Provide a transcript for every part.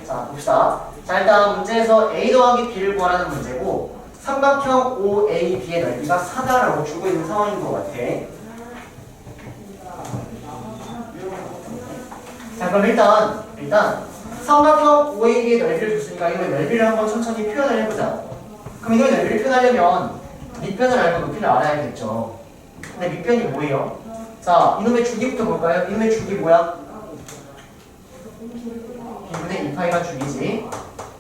자, 봅시다. 자, 일단 문제에서 A 더하기 B를 구하라는 문제고 삼각형 OAB의 넓이가 4다라고 주고 있는 상황인 것 같아. 자, 그럼 일단 삼각형 OAB의 넓이를 줬으니까 이거 넓이를 한번 천천히 표현을 해보자. 그럼 이거 넓이를 표현하려면 밑변을 알고 높이를 알아야겠죠. 근데 밑변이 뭐예요? 자, 이놈의 주기부터 볼까요? 이놈의 주기 뭐야? B분의 2파이가 주기지.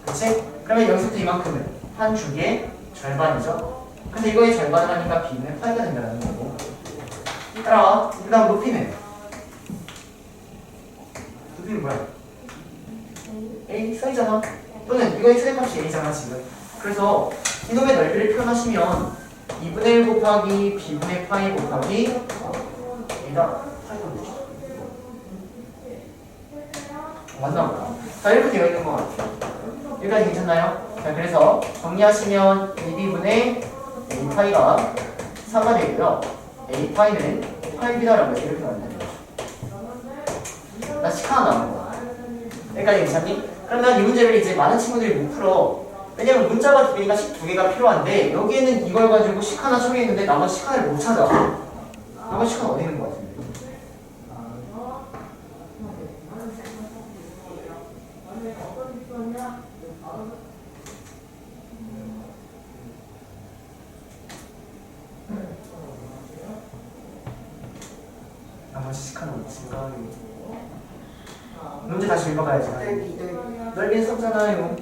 그치? 그러면 여기서부터 이만큼은 한 주기의 절반이죠. 근데 이거의 절반을 하니까 B는 파이가 된다는 거고. 따라와. 그 다음 높이는? 높이는 뭐야? A 써있잖아. 또는 이거의 최대값이 A잖아 지금. 그래서 이놈의 넓이를 표현하시면 2분의 1 곱하기 B분의 파이 곱하기 A다. 맞나 보다. 자, 이렇게 되어 있는 것 같아요. 여기까지 괜찮나요? 자, 그래서 정리하시면 2B분의 A파이가 4가 되고요. A파이는 8B다라고 이렇게 나온다는 거죠. 나 시카 하나 나온 거야. 여기까지 괜찮니? 그러면 이 문제를 이제 많은 친구들이 못 풀어. 왜냐면 문자가 2개니까 식 2개가 필요한데 여기에는 이걸 가지고 식 하나 처리했는데 나머지 식 하나를 못 찾아. 나머지 식은 어디 있는 것 같은데? 나머지 식 하나 못 찾아. 문제 다시 읽어봐야지. 넓이는 썼잖아요.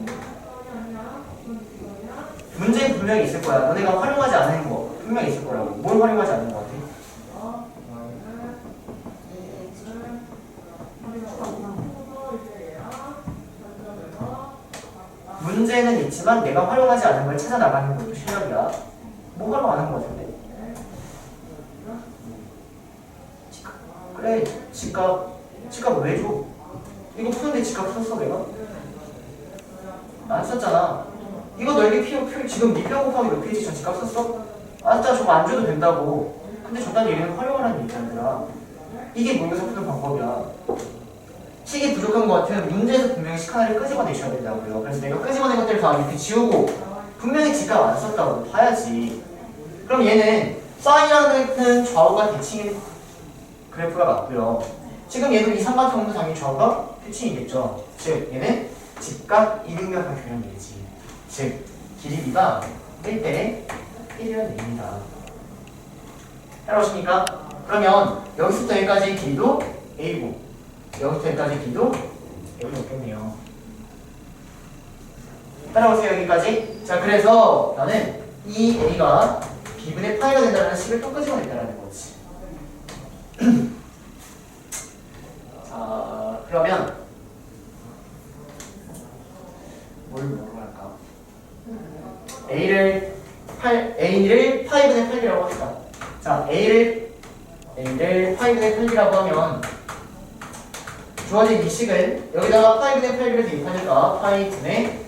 문제는 분명히 있을 거야. 너네가 활용하지 않은 거 분명히 있을 거라고. 뭘 활용하지 않는 거 같아? 문제는 있지만 내가 활용하지 않은 걸 찾아 나가는 것도 실력이야. 뭐 활용 안 한 거 같은데? 그래, 집값 왜 줘? 이거 푸는데 집값 썼어 내가? 안 썼잖아. 이거 넓이 지금 밑변 곱하기 높이지 전 집값 썼어? 아따 저거 안 줘도 된다고. 근데 저딴 얘기는 활용하라는 얘기잖아. 이게 모의고사 푸는 방법이야. 식이 부족한 것 같으면 문제에서 분명히 식 하나를 끄집어내셔야 된다고요. 그래서 내가 끄집어낸 것들을 다 밑에 지우고 분명히 집값 안 썼다고 봐야지. 그럼 얘는 사인이라는 좌우가 대칭인 그래프가 맞고요. 지금 얘도 이 삼각형도 당연히 좌우가 대칭이겠죠. 즉 얘는 집값 이등변 교량이겠지. 즉 길이가 1대 1이라는 얘기입니다. 따라오십니까? 그러면 여기서부터 여기까지의 길이도 A고 여기서부터 여기까지의 길이도 A였겠네요. 따라오세요 여기까지. 자, 그래서 나는 이 A가 B분의 파이가 된다는 식을 또 끄집어냈다는 거지. 자, 그러면 뭐로 할까? A를 파이분의 8이라고 합시다. 자, A를 파이분의 8이라고 하면 주어진 이 식은 여기다가 파이분의 8을 대입하니까 파이분의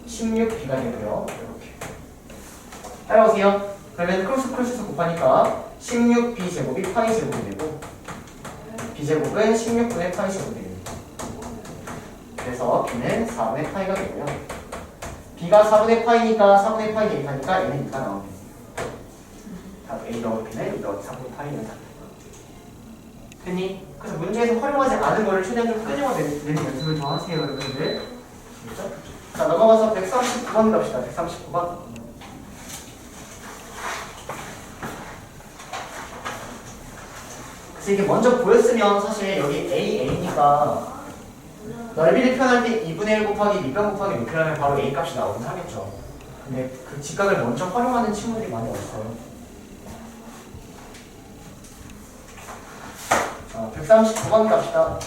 16B가 되고요. 이렇게 따라오세요. 그러면 크로스 곱하니까 16B 제곱이 파이 제곱이 되고 B제곱은 16분의 파이 제곱이 됩니다. 그래서 B는 4분의 파이가 되고요. B가 4분의 파이니까 4분의 파이 대입하니까 A는 2가 나옵니다. 답 A 넣을 B는 4분의 파이는 답. 됐니? 그래서 문제에서 활용하지 않은 거를 최대한 좀 끄집어내는 연습을 더 하세요, 여러분들. 됐죠? 자, 넘어가서 139번 갑시다. 139번. 그래서 이게 먼저 보였으면 사실 여기 A니까 넓이를 표현할 때 2분의 1 곱하기 밑변 곱하기 높이라면 바로 A 값이 나오긴 하겠죠. 근데 그 직각을 먼저 활용하는 친구들이 많이 없어요. 자, 139번 갑시다.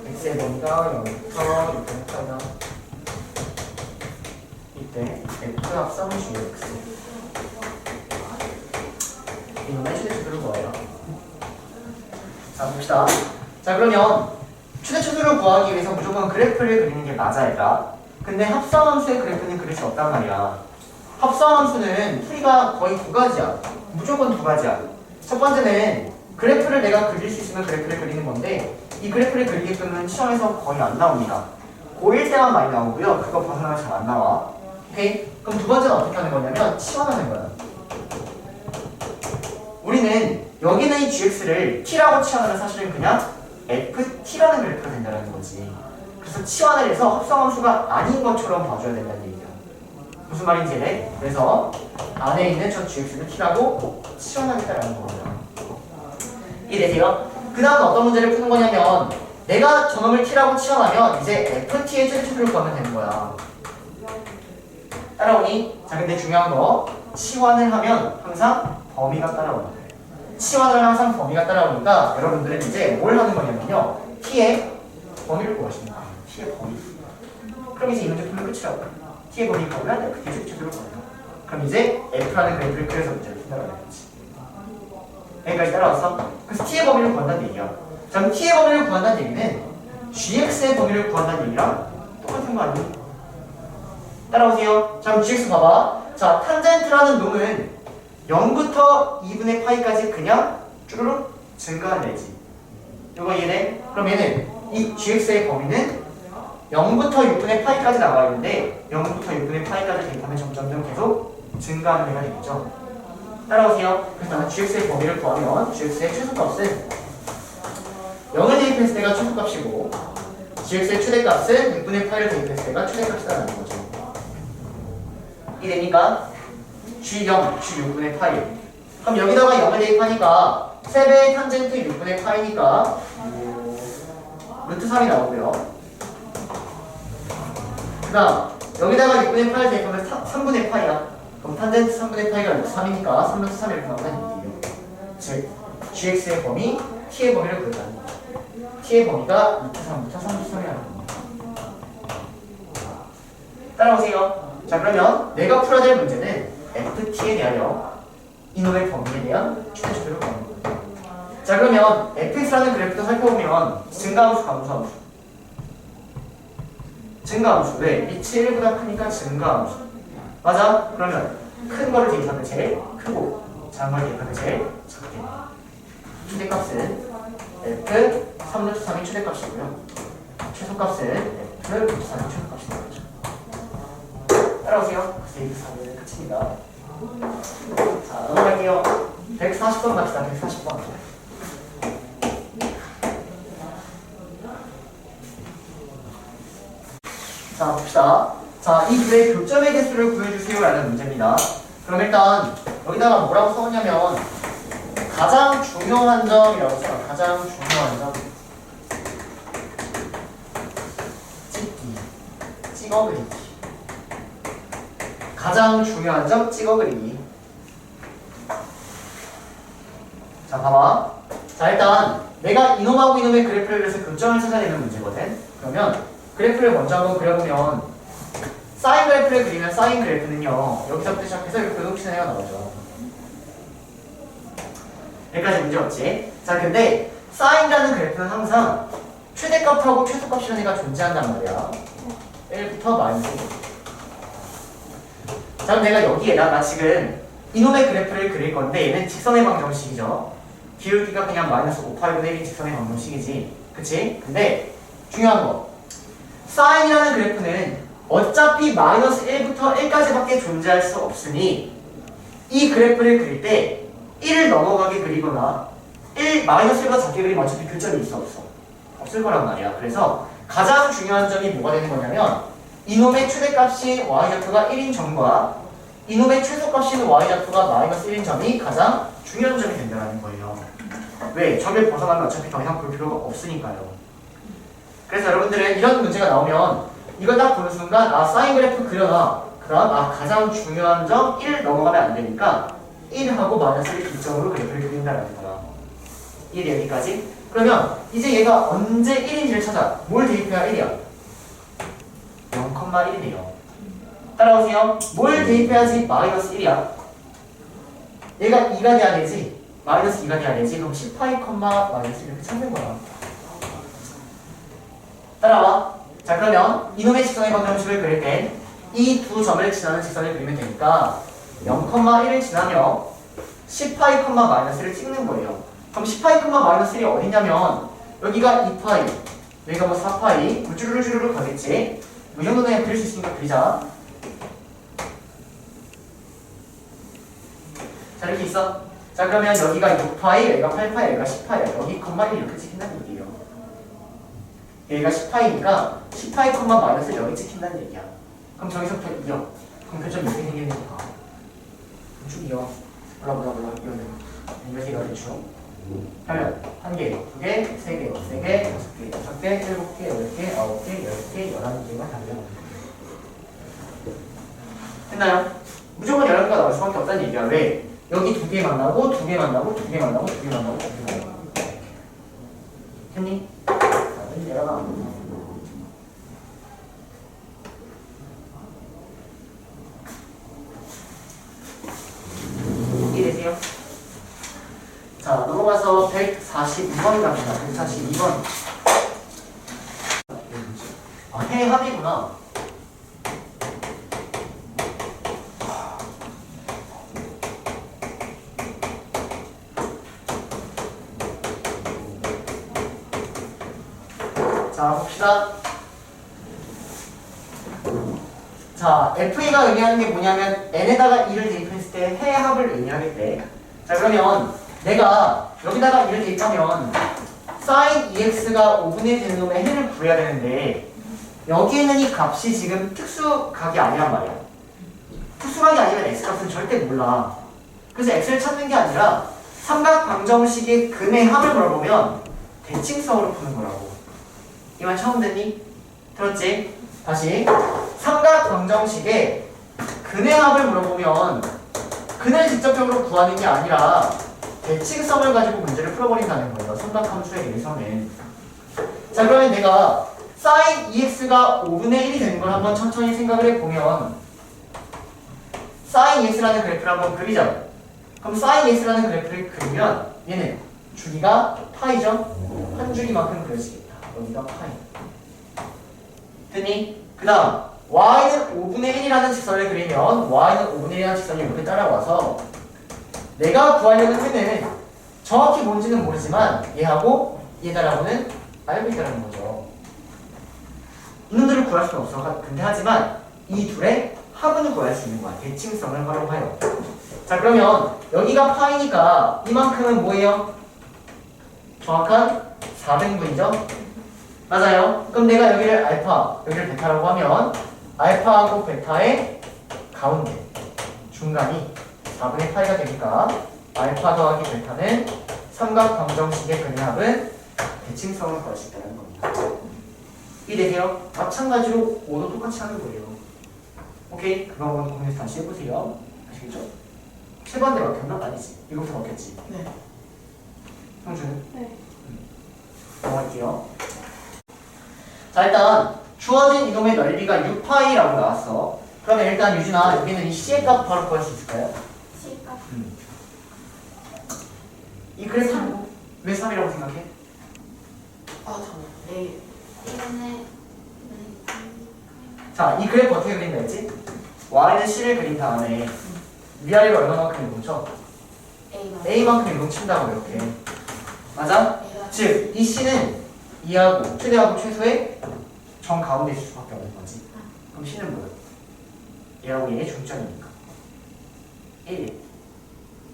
X의 뭔가 0부터 이렇게 하나 이때 F 합성 GX 이놈의 최대치수를 구해요. 자, 봅시다. 자, 그러면 최대치수를 구하기 위해서 무조건 그래프를 그리는 게 맞아, 얘들아. 근데 합성함수의 그래프는 그릴 수 없단 말이야. 합성함수는 풀이가 거의 두 가지야. 무조건 두 가지야. 첫 번째는 그래프를 내가 그릴 수 있으면 그래프를 그리는 건데, 이 그래프를 그리게끔은 시험에서 거의 안 나옵니다. 고1 때만 많이 나오고요. 그거 벗어나면 잘 안 나와. 오케이? 그럼 두 번째는 어떻게 하는 거냐면 치환하는 거야. 우리는 여기 있는 이 gx를 t라고 치환하면 사실은 그냥 ft라는 그래프가 된다는 거지. 그래서 치환을 해서 합성함수가 아닌 것처럼 봐줘야 된다는 얘기야. 무슨 말인지 이해? 그래서 안에 있는 저 gx를 t라고 치환하겠다라는 거예요. 이해되세요? 그 다음 어떤 문제를 푸는 거냐면 내가 저놈을 t라고 치환하면 이제 ft의 최대치수를 구하면 되는 거야. 따라오니? 자, 근데 중요한 거 치환을 하면 항상 범위가 따라오는 거예요. 치환을 하면 항상 범위가 따라오니까 여러분들은 이제 뭘 하는 거냐면요, t의 범위를 구하십니다. t의 범위. 그럼 이제 이 문제 풀면 끝이라고. t의 범위 구하면 ft의 최대치수를 구한다. 그럼 이제 f라는 그래프를 그려서 문제를 푼다고 하는 거지. 여기까지 따라왔어? 그래서 t의 범위를 구한다는 얘기야. 자, 그럼 t의 범위를 구한다는 얘기는 gx의 범위를 구한다는 얘기랑 똑같은 거 아니에요? 따라오세요. 자, 그럼 gx 봐봐. 자, 탄젠트라는 놈은 0부터 2분의 파이까지 그냥 쭈루룩 증가하는 애지. 이거 이해돼? 그럼 얘는 이 gx의 범위는 0부터 6분의 파이까지 나와 있는데 0부터 6분의 파이까지 대입하면 점점점 계속 증가하는 애가 되겠죠. 따라오세요. 그래서 나는 gx의 범위를 구하면 gx의 최소값은 0을 대입했을 때가 최소값이고 gx의 최대값은 6분의 8을 대입했을 때가 최대값이라는 거죠. 이되니까 G0, G6분의 파이. 그럼 여기다가 0을 대입하니까 세배의 탄젠트 6분의 파이니까 루트 3이 나오고요. 그 다음 여기다가 6분의 파이를 대입하면 3분의 파이야. 그럼 탄젠트 3분의 파이가 루트 3이니까 3 루트 3 이렇게 나온다는 얘기예요. 즉 gx의 범위, t의 범위를 구했다는 거예요. t의 범위가 루트 3부터 3 루트 3이라는 겁니다. 따라오세요. 자, 그러면 내가 풀어야 될 문제는 ft에 대하여 이놈의 범위에 대한 최대치수를 구하는 거예요. 자, 그러면 fx라는 그래프도 살펴보면 증가함수, 감소함수. 증가함수. 왜? 밑이 1보다 크니까 증가함수. 맞아? 그러면 큰 거를 대입하면 제일 크고 작은 걸 대입하면 제일 작게. 최대값은 f 3루트 3이 최대값이고요. 최소값은 f 루트 3이 최소값이 나오죠. 따라오세요. 그래서 4는 끝입니다. 자, 넘어갈게요. 140번 갑시다. 140번. 자, 봅시다. 자, 이 둘의 교점의 개수를 구해주세요 라는 문제입니다. 그럼 일단 여기다가 뭐라고 써놓냐면 가장 중요한 점이라고 써요. 가장 중요한 점. 찍어그리기. 가장 중요한 점 찍어그리기. 자, 봐봐. 자, 일단 내가 이놈하고 이놈의 그래프를 그려서 교점을 찾아야 되는 문제거든. 그러면 그래프를 먼저 한번 그려보면 사인 그래프를 그리면 사인 그래프는요, 여기서부터 시작해서 이렇게 교동치는 애가 나오죠. 여기까지 문제 없지? 자, 근데 사인이라는 그래프는 항상 최대값하고 최소값이라는 애가 존재한단 말이야. 1부터 마이너스 1. 자, 그럼 내가 여기에다가 지금 이놈의 그래프를 그릴 건데 얘는 직선의 방정식이죠. 기울기가 그냥 마이너스 5파이분의 1인 직선의 방정식이지. 그치? 근데 중요한 거, 사인이라는 그래프는 어차피 마이너스 1부터 1까지밖에 존재할 수 없으니 이 그래프를 그릴 때 1을 넘어가게 그리거나 마이너스 1보다 작게 그리면 어차피 교점이 있어 없어? 없을 거란 말이야. 그래서 가장 중요한 점이 뭐가 되는 거냐면 이놈의 최대값이 y좌표가 1인 점과 이놈의 최소값인 y좌표가 마이너스 1인 점이 가장 중요한 점이 된다는 거예요. 왜? 점을 벗어나면 어차피 더 이상 볼 필요가 없으니까요. 그래서 여러분들은 이런 문제가 나오면 이거 딱 보는 순간 아, 사인 그래프 그려놔. 그럼 아, 가장 중요한 점 1 넘어가면 안 되니까 1하고 마이너스 1 기점으로 그래프를 그린다는 거야. 이해 여기까지? 그러면 이제 얘가 언제 1인지를 찾아. 뭘 대입해야 1이야? 0,1이네요. 따라오세요. 뭘 대입해야지 마이너스 1이야? 얘가 2가 돼야 되지? 마이너스 2가 돼야 되지. 그럼 10파이 컴마 마이너스 이렇게 찾는 거야. 따라와. 자, 그러면 이놈의 직선의 방정식을 그릴 때 이 두 점을 지나는 직선을 그리면 되니까 0,1을 지나며 10파이 컴마 마이너스를 찍는 거예요. 그럼 10파이 컴마 마이너스 1이 어디냐면 여기가 2파이, 여기가 뭐 4파이, 쭈루루쭈루루 가겠지. 이 정도는 그냥 그릴 수 있으니까 그리자. 자, 이렇게 있어. 자, 그러면 여기가 6파이, 여기가 8파이, 여기가 10파이, 여기 컴마 1 이렇게 찍힌다는 얘기예요. 여기가 10파이니까 10파이 컴마 마이너스 여기 찍힌다는 얘기야. 그럼 저기서부터 2요. 그럼 교점 이렇게 생기는 거야. 쭉 2요. 몰라. 이거는 이거 대충. 하면 1개, 2개, 3개, 3개, 6개, 5개, 7개, 8개, 9개, 10개, 11개가 달려. 됐나요? 무조건 11개가 나올 수밖에 없다는 얘기야. 왜? 여기 2개 만나고 2개 만나고 2개 만나고 2개 만나고 2개 만나고. 됐니? 자, 내려가. 이해되세요? 자, 넘어가서 142번 갑니다. 142번. 아, 해합이구나. 자, 봅시다. 자, FE가 의미하는 게 뭐냐면 n에다가 2를 대입했을 때 해합을 의미하겠대. 자, 그러면 내가 여기다가 2를 대입하면 sin EX가 5분의 1 되는 놈의 해를 구해야 되는데 여기에 있는 이 값이 지금 특수각이 아니란 말이야. 특수각이 아니면 X값은 절대 몰라. 그래서 X를 찾는 게 아니라 삼각 방정식의 근의 합을 물어보면 대칭성으로 푸는 거라고. 이 말 처음 듣니? 들었지? 다시. 삼각 방정식의 근의 합을 물어보면 근을 직접적으로 구하는 게 아니라 대칭성을 가지고 문제를 풀어버린다는 거예요. 삼각함수에 대해서는. 자, 그러면 내가 sin EX가 5분의 1이 되는 걸 한번 천천히 생각을 해보면 sin EX라는 그래프를 한번 그리자. 그럼 sin EX라는 그래프를 그리면 얘는 주기가 파이죠? 한 주기만큼 그려지겠다. 여기가 파이. 됐니? 그 다음 y는 5분의 1이라는 직선을 그리면 y는 5분의 1이라는 직선이 이렇게 따라와서 내가 구하려는 끈은 정확히 뭔지는 모르지만 얘하고 얘다라고는 알고 있다는 거죠. 이놈들을 구할 수는 없어. 근데 하지만 이 둘의 합은 구할 수 있는 거야. 대칭성을 활용하여. 자, 그러면 여기가 파이니까 이만큼은 뭐예요? 정확한 4등분이죠? 맞아요. 그럼 내가 여기를 알파, 여기를 베타라고 하면 알파하고 베타의 가운데, 중간이 4분의 파이가 되니까 알파 더하기 베타는 삼각 방정식의 근의 합은 대칭성을 구할 수 있다는 겁니다. 이해되세요? 마찬가지로 5도 똑같이 하는 거예요. 오케이? 그거 한번 공유해서 다시 해보세요. 아시겠죠? 세 번째 막혔나? 아니지. 이거부터 막혔지? 네. 형주는? 네. 넘어갈게요. 자, 일단 주어진 이놈의 넓이가 6파이라고 나왔어. 그러면 일단 유진아, 여기는 이 C의 값 바로 구할 수 있을까요? C값. 이 그래프 3, 왜 3이라고 생각해? 아, 잠깐만. A. 이거는 자, 이 그래프 어떻게 그린다 했지? Y는 C를 그린 다음에 위아래로 얼마만큼 이동쳐? A만. A만큼 이동친다고 이렇게. 맞아? A가. 즉, 이 C는 2하고 최대하고 최소의 정 가운데 있을 수밖에 없는 거지. 그럼 C는 뭐야? 얘하고 얘의 중점이니까 1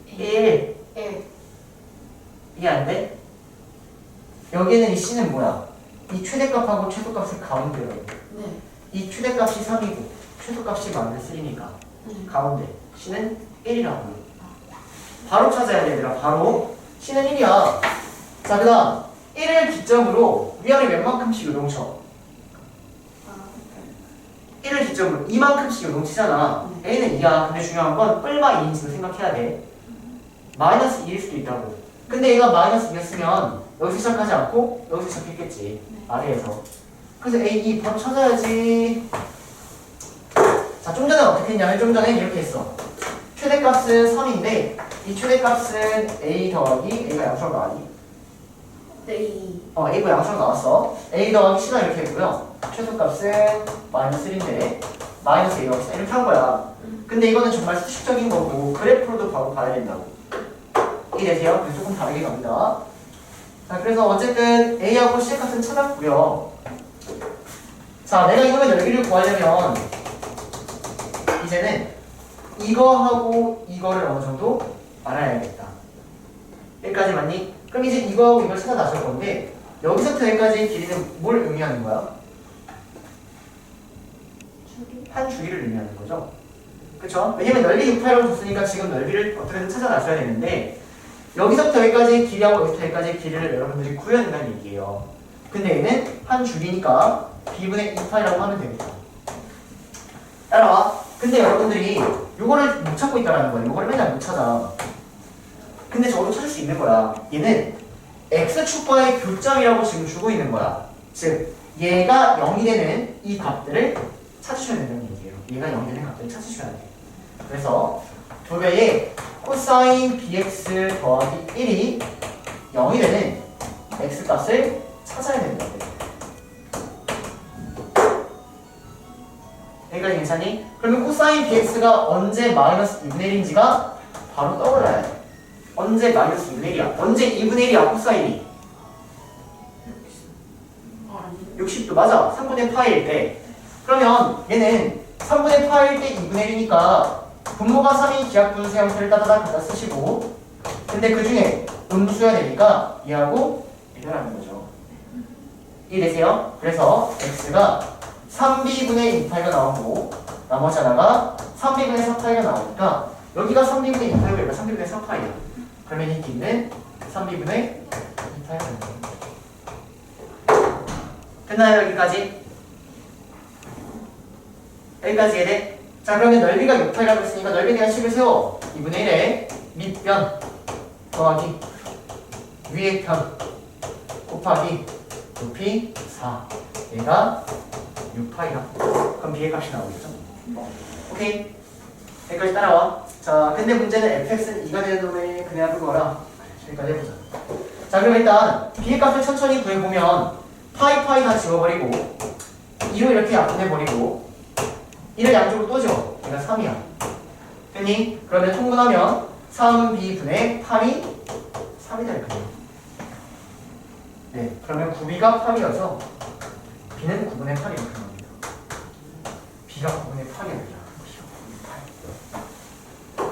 1 1. 이게 안 돼? 여기는 이 C는 뭐야? 이 최대값하고 최소값을 가운데로 해. 네. 이 최대값이 3이고 최소값이 마이너스 3이니까 네. 가운데 C는 1이라고. 바로 찾아야 돼 얘들아. 바로 C는 1이야. 자, 그 다음 1을 기점으로 위아래 몇 만큼씩 요동쳐? 1을 기점으로 이만큼씩 요동치잖아. A는 2야. 근데 중요한 건 뿔마 2인지도 생각해야 돼. 마이너스 2일 수도 있다고. 근데 얘가 마이너스 2였으면 여기서 시작하지 않고 여기서 시작했겠지. 아래에서. 그래서 A2 바로 찾아야지. 자, 좀 전에 어떻게 했냐면 좀 전에 이렇게 했어. 최대값은 3인데 이 최대값은 a 더하기 a가 양수로 나왔니? 네, 2. a가 양수로 나왔어. a 더하기 c가 이렇게 했고요. 최소값은 마이너스 1인데 마이너스 a가 없어. 이렇게 한 거야. 근데 이거는 정말 수식적인 거고 그래프로도 바로 봐야 된다고. 이해되세요? 그래서 조금 다르게 갑니다. 자, 그래서 어쨌든 a하고 c의 값은 찾았고요. 자, 내가 이놈의 넓이를 구하려면 이제는 이거하고 이거를 어느 정도 알아야겠다. 여기까지 맞니? 그럼 이제 이거하고 이걸 찾아 나설 건데 여기서부터 여기까지의 길이는 뭘 의미하는 거야? 한 주기를 의미하는 거죠. 그쵸? 왜냐면 넓이 6파이라고 줬으니까 지금 넓이를 어떻게든 찾아 나서야 되는데 여기서부터 여기까지의 길이하고 여기서부터 여기까지의 길이를 여러분들이 구해야 된다는 얘기예요. 근데 얘는 한 주기니까 b분의 2파이라고 하면 되겠다. 따라와. 근데 여러분들이 요거를 못 찾고 있다는 거예요. 요거를 맨날 못 찾아. 근데 저도 찾을 수 있는 거야. 얘는 x축과의 교점이라고 지금 주고 있는 거야. 즉 얘가 0이 되는 이 값들을 찾으셔야 된다는 얘기예요. 얘가 0이 되는 값들을 찾으셔야 돼. 그래서 도배에 코사인 bx 더하기 1이 0이 되는 x값을 찾아야 된다. 여기까지 괜찮니? 그러면 코사인 bx가 언제 마이너스 2분의 1인지가 바로 떠올라야 돼. 언제 마이너스 2분의 1이야? 언제 2분의 1이야 코사인이? 60도 맞아. 3분의 파일 때. 그러면 얘는 3분의 파일 때 2분의 1이니까 분모가 3인 기하분수 형태를 따다닥 갖다 쓰시고 근데 그 중에 음수여야 되니까 얘하고 해결하는 거죠. 이해되세요? 그래서 x가 3b분의 2파이가 나오고 나머지 하나가 3b분의 4파이가 나오니까 여기가 3b분의 2파이고 여기가 3b분의 4파이야. 그러면 이 길이는 3b분의 2파이가 됩니다. 됐나요? 여기까지? 여기까지 이해돼? 자, 그러면 넓이가 6파이라고 했으니까 넓이에 대한 식을 세워. 2분의 1에 밑변 더하기 위의 편 곱하기 높이 4. 얘가 6파이다. 그럼 b의 값이 나오겠죠? 오케이? 여기까지 따라와. 자, 근데 문제는 fx는 2가 되는 놈의 그냥 그거라. 여기까지 해보자. 자, 그럼 일단 b의 값을 천천히 구해보면 파이 다 지워버리고 2로 이렇게 약분해버리고 1을 양쪽으로 또 지워. 얘가 3이야. 됐니? 그러면 통분하면 3b분의 8이 3이 될 거예요. 네, 그러면 9b가 8이어서 b는 9분의 8이 이렇게 나옵니다. b가 9분의 8이 아니라 b가 9분의 8.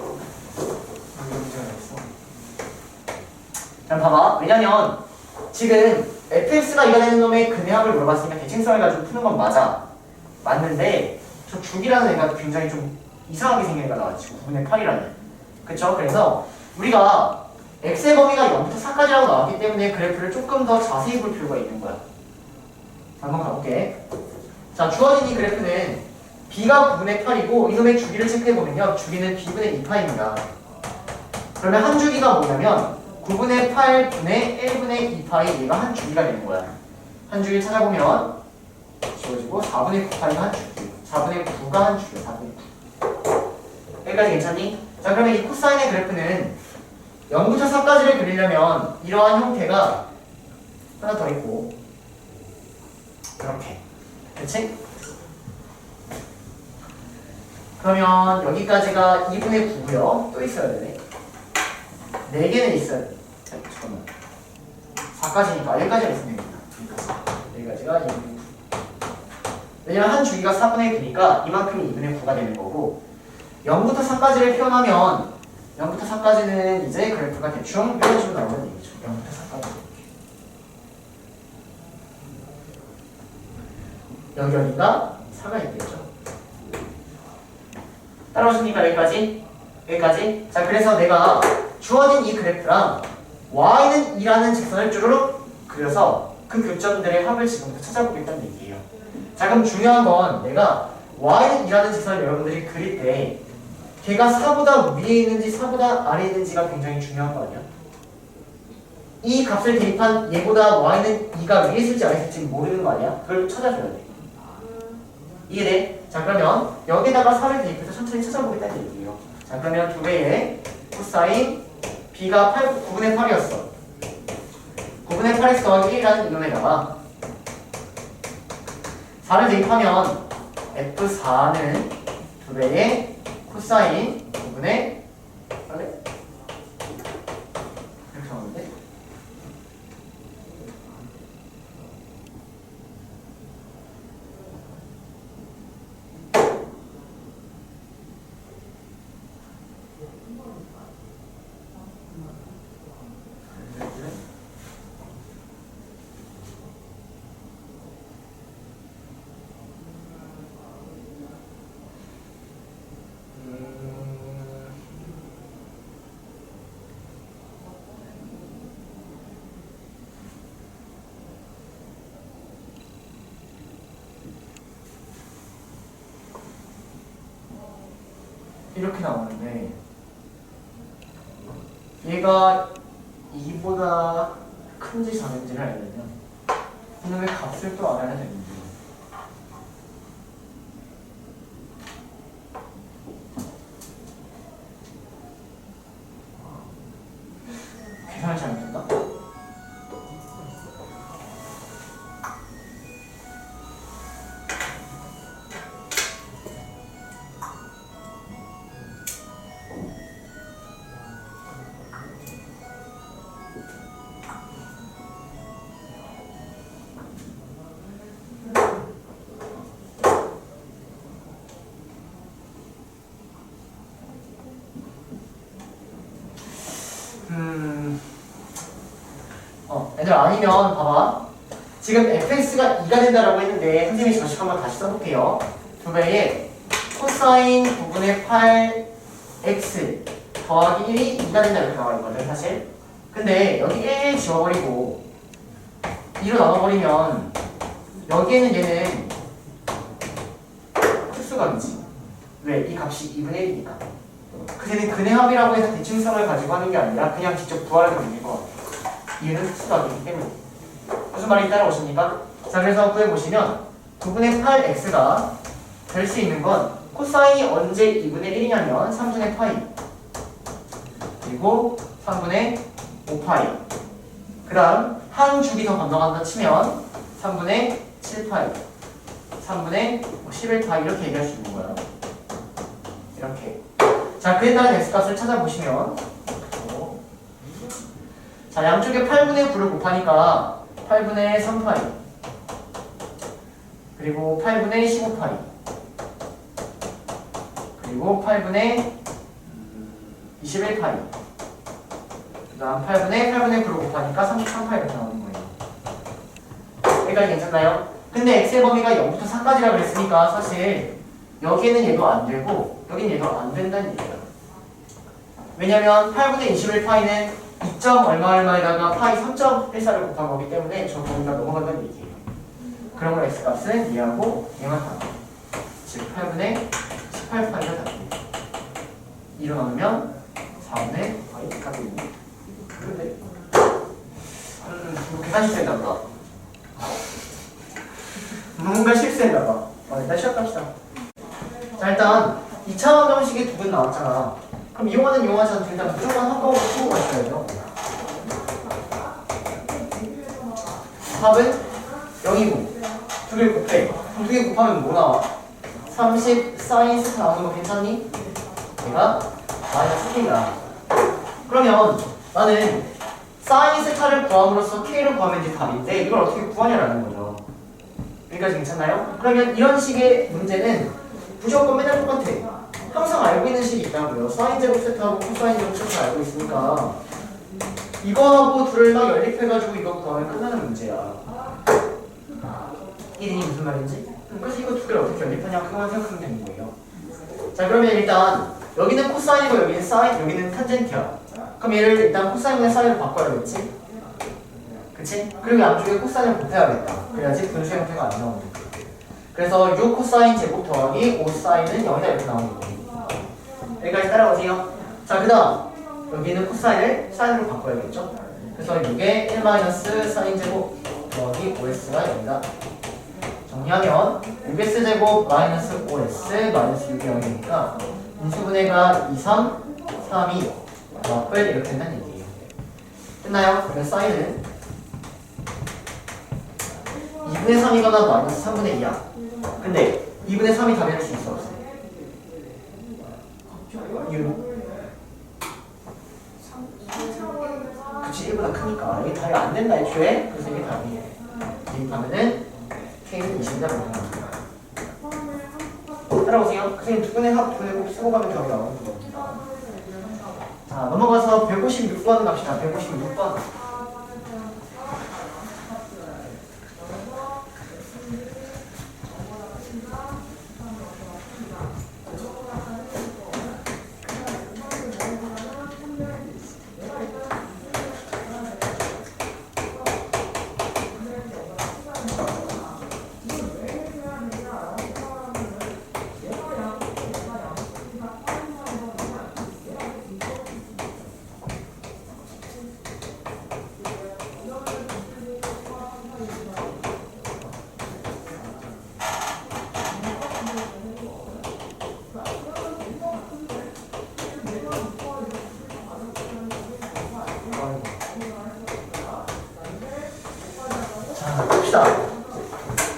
여기 문제가 있어. 자, 봐봐. 왜냐면 지금 fx가 이가 되는 놈의 근해합을 물어봤으니까 대칭성을 가지고 푸는 건 맞아. 맞는데 저 죽이라는 애가 굉장히 좀 이상하게 생긴 애가 나왔지. 9분의 8이라는. 그쵸? 그래서 우리가 x의 범위가 0부터 4까지라고 나왔기 때문에 그래프를 조금 더 자세히 볼 필요가 있는 거야. 한번 가볼게. 자, 주어진 이 그래프는 b가 9분의 8이고 이놈의 주기를 체크해보면요. 주기는 b분의 2파입니다. 그러면 한 주기가 뭐냐면 9분의 8분의 1분의 2파이 얘가 한 주기가 되는 거야. 한 주기를 찾아보면 지워지고 4분의 9파이가 한 주기, 4분의 9가 한 주기야. 4분의 9. 여기까지 괜찮니? 자, 그러면 이 코사인의 그래프는 0부터 4까지를 그리려면 이러한 형태가 하나 더 있고 이렇게. 그치? 그러면 여기까지가 2분의 9고요. 또 있어야 되네. 4개는 있어야 돼. 잠깐만. 4까지니까 여기까지는 있으면 됩니다. 여기까지가 2분의 9. 왜냐면 한 주기가 4분의 9니까 이만큼이 2분의 9가 되는 거고 0부터 4까지를 표현하면 0부터 4까지는 이제 그래프가 대충 이런 식으로 나오는 얘기죠. 0부터 4까지. 여기가 4가 있겠죠. 따라오십니까? 여기까지? 여기까지? 자, 그래서 내가 주어진 이 그래프랑 y는 2라는 직선을 쭈루룩 그려서 그 교점들의 합을 지금부터 찾아보겠다는 얘기예요. 자, 그럼 중요한 건 내가 y는 2라는 직선을 여러분들이 그릴 때 걔가 4보다 위에 있는지 4보다 아래에 있는지가 굉장히 중요한 거 아니야? 이 값을 대입한 얘보다 y는 2가 위에 있을지 아래에 있을지 모르는 거 아니야? 그걸 찾아줘야 돼. 이해돼? 자, 그러면 여기다가 4를 대입해서 천천히 찾아보겠다는 얘기예요. 자, 그러면 두 배의 코사인 b가 9분의 8이었어. 9분의 8x 더하기 1이라는 이놈에다가 4를 대입하면 F4는 2배의 코사인 9분의 원래 이렇게 나오는데 이렇게 나오는데 얘가 2보다 큰지 작은지를 알려면 이놈의 값을 또 알아야 되는데 계산을 잘못했나? 얘들 아니면 봐봐. 지금 fx가 2가 된다라고 했는데 선생님이 저식 한번 다시 써볼게요. 2배의 코사인 9분의 8x 더하기 1이 2가 된다 이렇게 나와 있거든 사실. 근데 여기 1 지워버리고 2로 나눠버리면 여기에는 얘는 특수각이지. 왜? 이 값이 2분의 1이니까. 그쟤는 근해합이라고 해서 대칭성을 가지고 하는 게 아니라 그냥 직접 구하려고 하는 것 같아. 이유는 특수각이기 때문에. 무슨 말인지 따라오십니까? 자, 그래서 구해보시면 9분의 8x가 될 수 있는 건 코사인이 언제 2분의 1이냐면 3분의 파이 그리고 3분의 5파이 그 다음 한 주기 더 건너간다 치면 3분의 7파이 3분의 11파이 이렇게 얘기할 수 있는 거야. 이렇게. 자, 그에 따른 x값을 찾아보시면 자, 양쪽에 8분의 9를 곱하니까 8분의 3파이 그리고 8분의 15파이 그리고 8분의 21파이 그 다음 8분의 9를 곱하니까 33파이가 나오는 거예요. 여기까지 괜찮나요? 근데 x의 범위가 0부터 4까지라 그랬으니까 사실 여기에는 얘도 안 되고 여기는 얘도 안 된다는 얘기예요. 왜냐면 8분의 21파이는 2. 얼마에다가 파이 3.14를 곱한 거기 때문에 저 범위가 넘어간다는 얘기예요. 그러면 x값은 얘하고 얘만 같다. 즉 8분의 18파이가 같다. 2로 나누면 4분의 파이가 됩니다. 그런데 계산 실수했나 보다. 뭔가 실수했나 봐. 일단 시작합시다. 자, 일단 2차 방정식이 두 분 나왔잖아. 그럼 이용하는 이용하지 않는 일단 무조건 한꺼번에 풀고 가셔야죠. 답은 0이고 두 개 곱해. 두 개 곱하면 뭐 나와? 30 사인 스타 나오는 거 괜찮니? 얘가 마이너스 K가. 그러면 나는 사인 스타를 구함으로써 K를 구하면 이제 답인데 이걸 어떻게 구하냐라는 거죠. 여기까지 괜찮나요? 그러면 이런 식의 문제는 무조건 맨날 똑같아. 항상 알고 있는 식이 있다고요. 사인 제곱 세트하고 코사인 제곱 세트 알고 있으니까 이거하고 둘을 막 연립해가지고 이거 구하면 끝나는 문제야. 1인이 무슨 말인지? 그래서 이거 두 개를 어떻게 연립하냐 그거만 생각하면 되는 거예요. 자, 그러면 일단 여기는 코사인이고 여기는 사인, 여기는 탄젠트야. 그럼 얘를 일단 코사인분의 사인으로 바꿔야겠지? 그치? 그리고 양쪽에 코사인을 곱해야겠다. 그래야지 분수 형태가 안 나오는 거야. 그래서 6 코사인 제곱 더하기 5 사인은 0이다 이렇게 나오는 거예요. 여기까지 따라오세요. 자, 그 다음 여기는 코사인을 사인으로 바꿔야겠죠? 그래서 6에 1 사인 제곱 더하기 5s가 0이다. 정리하면 6s 제곱 마이너스 5s 마이너스 6이 0이니까 인수분해가 2, 3, 3, 2 바꿔야 이렇게 된다는 얘기예요. 됐나요? 그러면 사인은 2분의 3이거나 마이너스 3분의 2야. 근데 2분의 3이 답일 수 있어 없어? 이유는? 그치 1보다 크니까 이게 답이 안 된다 애초에. 그래서 이게 답이에요. 대입하면은 K는 20이다. 따라오세요. 선생님 두 분의 합, 두 분의 곱 쓰고 가면 답이 나오는 겁니다. 자, 넘어가서 156번 갑시다. 156번.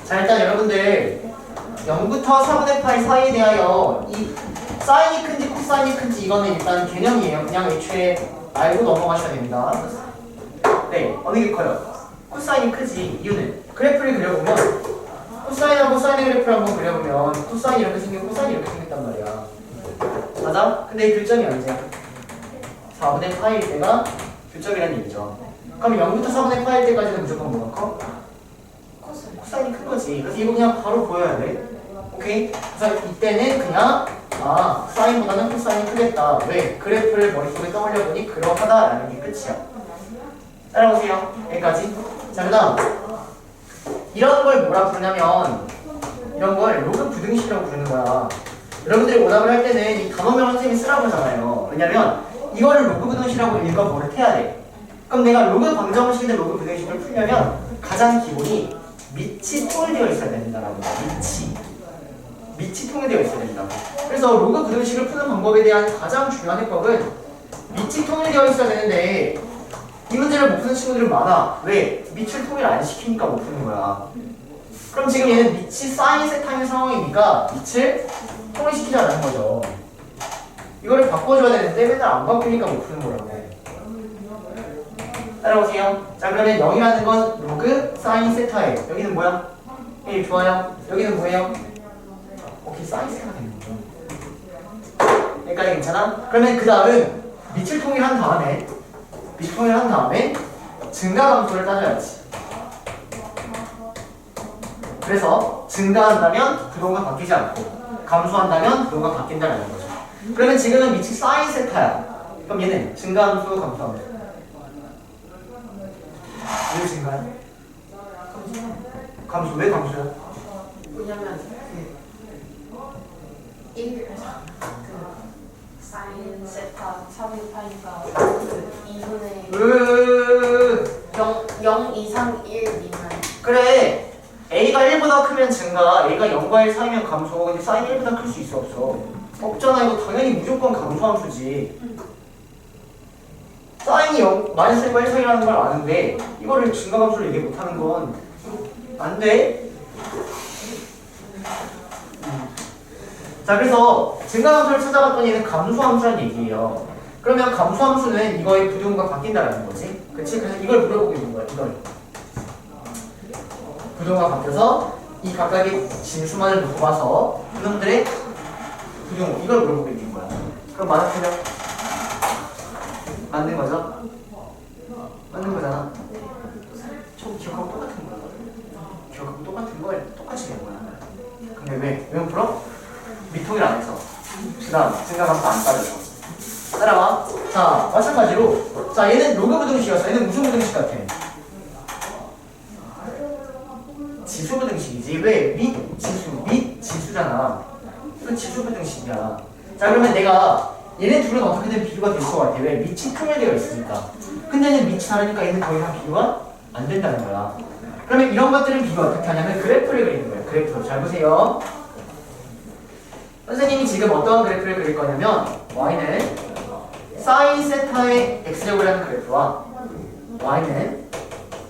자, 일단 여러분들 0부터 4분의 파이 사이에 대하여 이 사인이 큰지 코사인이 큰지 이거는 일단 개념이에요. 그냥 애초에 알고 넘어가셔야 됩니다. 네, 어느 게 커요? 코사인이 크지. 이유는 그래프를 그려보면 코사인하고 사인의 그래프를 한번 그려보면 코사인이 이렇게 생기고 코사인이 이렇게 생겼단 말이야. 맞아? 근데 이 교점이 언제야? 4분의 파일 때가 교점이라는 얘기죠. 그럼 0부터 4분의 파일 때까지는 무조건 뭐가 커? 코사인이 큰 거지. 그래서 이거 그냥 바로 보여야 돼. 오케이? 그래서 이때는 그냥 사인보다는 코사인이 크겠다. 왜? 그래프를 머릿속에 떠올려보니 그러하다라는 게 끝이야. 따라오세요. 여기까지. 자, 그 다음 이런 걸 뭐라 부르냐면 이런 걸 로그 부등식이라고 부르는 거야. 여러분들이 오답을 할 때는 이 단어명을 선생님이 쓰라고 하잖아요. 왜냐면 이거를 로그 부등식이라고 읽어 버릇해야 돼. 그럼 내가 로그 방정식이든 로그 부등식을 풀려면 가장 기본이 밑이 통일되어 있어야 된다라고. 밑이 통일되어 있어야 된다고. 그래서 로그 부등식을 푸는 방법에 대한 가장 중요한 해법은 밑이 통일되어 있어야 되는데 이 문제를 못 푸는 친구들은 많아. 왜? 밑을 통일 안 시키니까 못 푸는 거야. 그럼 지금 얘는 밑이 사인 세타인 상황이니까 밑을 통일시키자는 거죠. 이거를 바꿔줘야 되는데 맨날 안 바꾸니까 못 푸는 거라고. 따라오세요. 자, 그러면 0이라는 건 로그 사인 세타예요. 여기는 뭐야? 1 좋아요. 여기는 뭐예요? 오케이, 사인 세타가 되는 거죠. 여기까지 괜찮아? 그러면 그 다음 밑을 통일한 다음에 증가함수를 따져야지. 그래서 증가한다면 그동과 바뀌지 않고 감소한다면 그동과 바뀐다는 거죠. 그러면 지금은 밑이 사인 세타야. 그럼 얘는 증가함수, 감소함수. 왜 증가해? 감소. 왜 감소야? 왜냐면 1 사인 세타 3일 파니까 2분의 0 이상 1 미만. 그래. A가 1보다 크면 증가, A가 0과 1 사이면 감소. 근데 사인 1보다 클 수 있어 없어? 없잖아. 이거 당연히 무조건 감소함수지. 사인이 0, 마이너스 1과 1 사이라는 걸 아는데 이거를 증가함수를 얘기 못하는 건 안 돼. 자, 그래서 증가함수를 찾아봤더니 얘는 감소함수라는 얘기예요. 그러면 감소함수는 이거의 부등호가 바뀐다는 거지. 그치? 그래서 이걸 물어보고 있는 거야. 이걸 부등호가 바뀌어서 이 각각의 진수만을 놓고 봐서 그놈들의 부등호 이걸 물어보고 있는 거야. 그럼 맞으면 맞는 거죠? 맞는 거잖아. 저 기억하고 똑같은 거야. 기억하고 똑같은 걸 똑같이 낸 거야. 근데 왜 못 풀어? 미통일 안 해서. 그 다음 생각하면서 안 따져서. 따라와. 자, 마찬가지로 자, 얘는 로그 부등식이었어. 얘는 무슨 부등식 같아? 지수 부등식이지. 왜? 밑 지수잖아. 이거 지수 부등식이야. 자, 그러면 내가 얘네 둘은 어떻게든 비교가 될 것 같아. 왜? 밑이 통일되어 있으니까. 근데 얘는 밑이 다르니까 얘는 더 이상 비교가 안 된다는 거야. 그러면 이런 것들은 비교 어떻게 하냐면 그래프를 그리는 거예요. 그래프. 잘 보세요. 선생님이 지금 어떤 그래프를 그릴 거냐면 y는 사인 세타의 x제곱이라는 그래프와 y는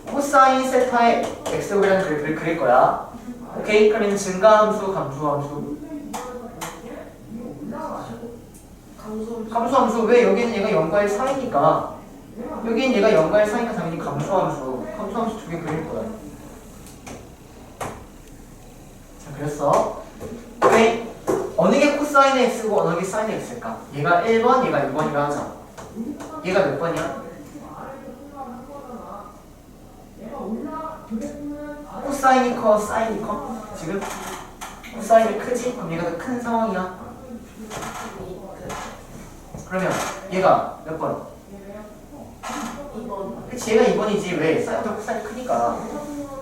코사인 세타의 x제곱이라는 그래프를 그릴 거야. 오케이? 그러면 증가함수, 감소함수. 감소함수. 왜 여기는 얘가 0과 1 사이니까 여기는 얘가 0과 1 사이니까 당연히 감소함수. 감소함수 두 개 그릴 거야. 자, 그렸어. 오케이? 어느 게 코사인의 x고 어느 게 사인의 x일까? 얘가 1번, 얘가 2번이라 하자. 얘가 몇 번이야? 코사인이 커, 사인이 커? 지금? 코사인이 크지? 그럼 얘가 더 큰 상황이야. 그러면 얘가 몇 번? 2번. 그치, 얘가 2번이지. 왜? 사인보다 코사인이 크니까.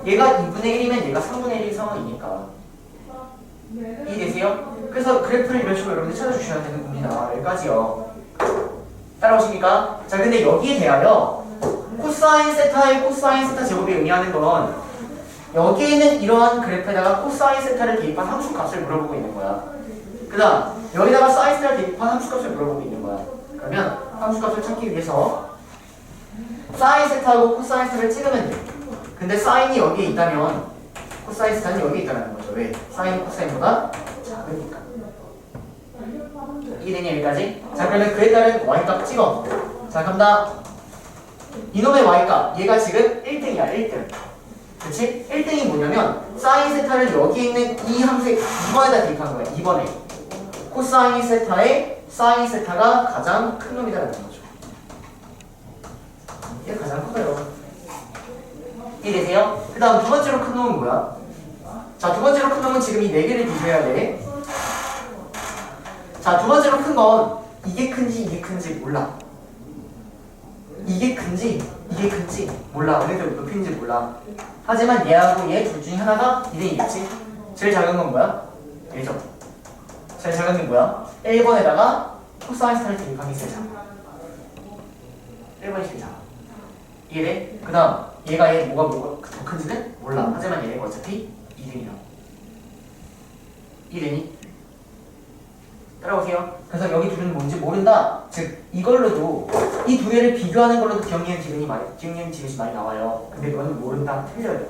얘가 2분의 1이면 얘가 3분의 1인 상황이니까. 이해되세요? 그래서 그래프를 이런 식으로 여러분들 찾아주셔야 되는 겁니다. 여기까지요. 따라오십니까? 자, 근데 여기에 대하여 코사인 세타의 코사인 세타 제곱이 의미하는 건 여기에는 이러한 그래프에다가 코사인 세타를 대입한 함수값을 물어보고 있는 거야. 그 다음 여기다가 사인 세타를 대입한 함수값을 물어보고 있는 거야. 그러면 함수값을 찾기 위해서 사인 세타하고 코사인 세타를 찍으면 돼. 근데 사인이 여기에 있다면 코사인 세타는 여기에 있다는 거죠. 왜? 사인이 코사인보다 작으니까. 이해되냐 여기까지? 자, 그러면 그에 따른 y값 찍어. 자, 간다. 이놈의 y값 얘가 지금 1등이야. 1등. 그치? 1등이 뭐냐면 사인 세타를 여기 있는 이 함수의 2번에다 대입한 거야. 2번에 코사인 세타의 사인 세타가 가장 큰 놈이다라는 거죠. 이게 가장 커요. 이해되세요? 그 다음 두 번째로 큰 놈은 뭐야? 자, 두 번째로 큰 놈은 지금 이 4개를 비교해야 돼. 자, 두 번째로 큰 건 이게 큰지 이게 큰지 몰라. 이게 큰지 이게 큰지 몰라. 어느 정도 높이인지 몰라. 하지만 얘하고 얘 둘 중에 하나가 2등이겠지. 제일 작은 건 뭐야? 얘죠. 제일 작은 게 뭐야? 1번에다가 코사인 세타를 대입한 게 제일 작아. 1번이 제일 작아. 이해돼? 그 다음 얘가 얘 뭐가 더 큰지는 몰라. 하지만 얘가 어차피 2등이야. 이해되니? 따라오세요. 그래서 여기 둘은 뭔지 모른다. 즉 이걸로도 이 두 개를 비교하는 걸로도 기억니은 지읒이 많이 나와요. 근데 그거는 모른다. 틀려요.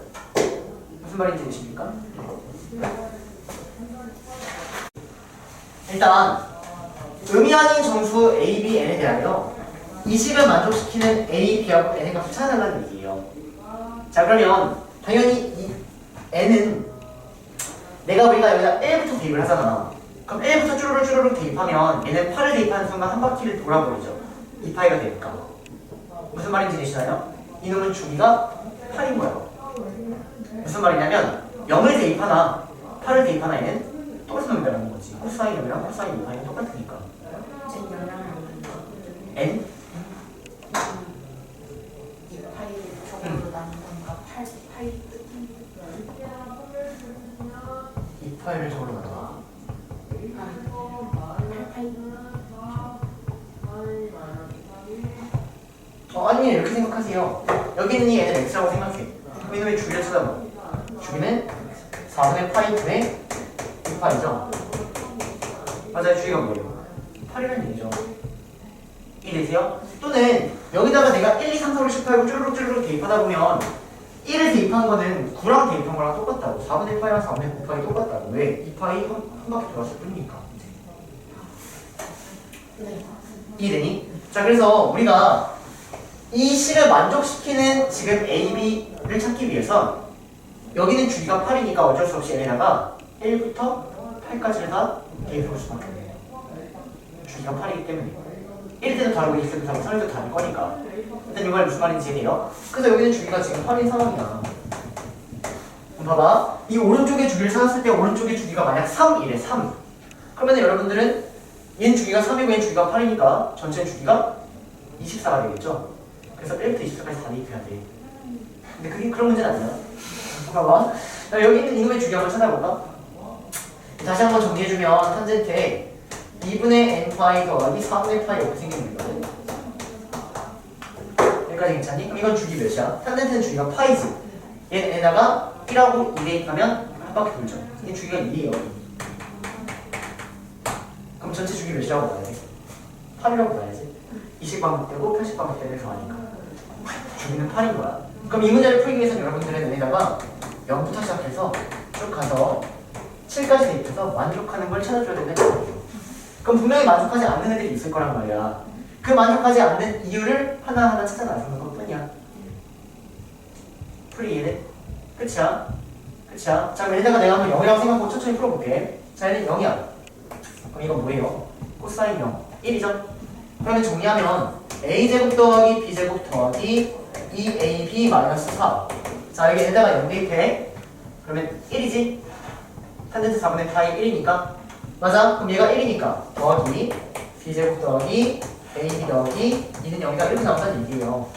무슨 말인지 아십니까? 일단 의미 아닌 정수 A, B, N에 대하여 이 식을 만족시키는 A, B하고 N의 값을 찾아달라는 얘기예요. 자, 그러면 당연히 이 N은 우리가 여기다 1부터 대입을 하잖아. 그럼 1부터 쭈루룩 대입하면 얘는 8을 대입하는 순간 한 바퀴를 돌아버리죠. 2파이가 되니까. 무슨 말인지 되시나요? 이놈은 주기가 8인 거예요. 무슨 말이냐면 0을 대입하나 8을 대입하나 얘는 똑같은 놈이라는 거지. 코사인 0이랑 코사인 2파이는 똑같으니까. N? 2파이 저걸로 나눈 건가? 8파이 2파이를 저걸로 나눠. 8파이 아니 이렇게 생각하세요. 여기 있는 이 애는 x라고 생각해. 그럼 이놈의 주기를 찾아봐. 주기는 4분의 파이 분의 2파이죠. 맞아요. 주기가 뭐예요? 8이라는 얘기죠. 이해되세요? 또는 여기다가 내가 1, 2, 3, 4, 5, 6, 7, 8, 9 쭈루룩 대입하다 보면 1을 대입한 거는 9랑 대입한 거랑 똑같다고. 4분의 파이랑 4분의 9파이 똑같다고. 왜? 2파이 한 바퀴 돌았을 뿐이니까. 네. 이해되니? 자, 그래서 우리가 이 식을 만족시키는 지금 A, B를 찾기 위해서 여기는 주기가 8이니까 어쩔 수 없이 N에다가 1부터 8까지를 다 대입해볼 수밖에 없네요. 주기가 8이기 때문에 1일 때도 다르고 2일 때도 다르고 3일 때도 다를 거니까. 일단 이 말 무슨 말인지 이해돼요? 그래서 여기는 주기가 지금 8인 상황이야. 그럼 봐봐. 이 오른쪽의 주기를 찾았을 때 오른쪽의 주기가 만약 3이래. 3. 그러면 여러분들은 얘는 주기가 3이고 얘는 주기가 8이니까 전체 주기가 24가 되겠죠? 그래서 1부터 24까지 다 대입해야 돼. 근데 그게 그런 문제는 아니야. 봐봐. 여기 있는 이놈의 주기 한번 찾아볼까? 다시 한번 정리해주면 탄젠트에 2분의 n파이 더하기 4분의 파이 이렇게 생기는 거거든. 여기까지 괜찮니? 그럼 이건 주기 몇이야? 탄젠트는 주기가 파이지. 얘에다가 1하고 2 대입하면 한 바퀴 돌죠. 얘 주기가 2예요. 그럼 전체 주기 몇이라고 봐야 돼? 8이라고 봐야지. 20반복되고 80반복되는 좋아하니까 주기는 8인 거야. 그럼 이 문제를 풀기 위해서 여러분들은 여기다가 0부터 시작해서 쭉 가서 7까지 대입해서 만족하는 걸 찾아줘야 된다는 거예요. 그럼 분명히 만족하지 않는 애들이 있을 거란 말이야. 그 만족하지 않는 이유를 하나하나 찾아 나서는 것 뿐이야. 풀이 이해돼? 끝이야? 끝이야? 자, 그럼 얘네가 내가 한번 0이라고 생각하고 천천히 풀어볼게. 자, 얘는 0이야. 그럼 이건 뭐예요? 코사인 0. 1이죠? 그러면 정리하면 a제곱 더하기 b제곱 더하기 2ab 마이너스 4. 자, 여기 얘네다가 0 대입해. 그러면 1이지? 탄젠트 4분의 파이 1이니까. 맞아? 그럼 얘가 1이니까 더하기 b제곱 더하기 ab 더하기 2는 0이다. 이렇게 나온다는 얘기예요.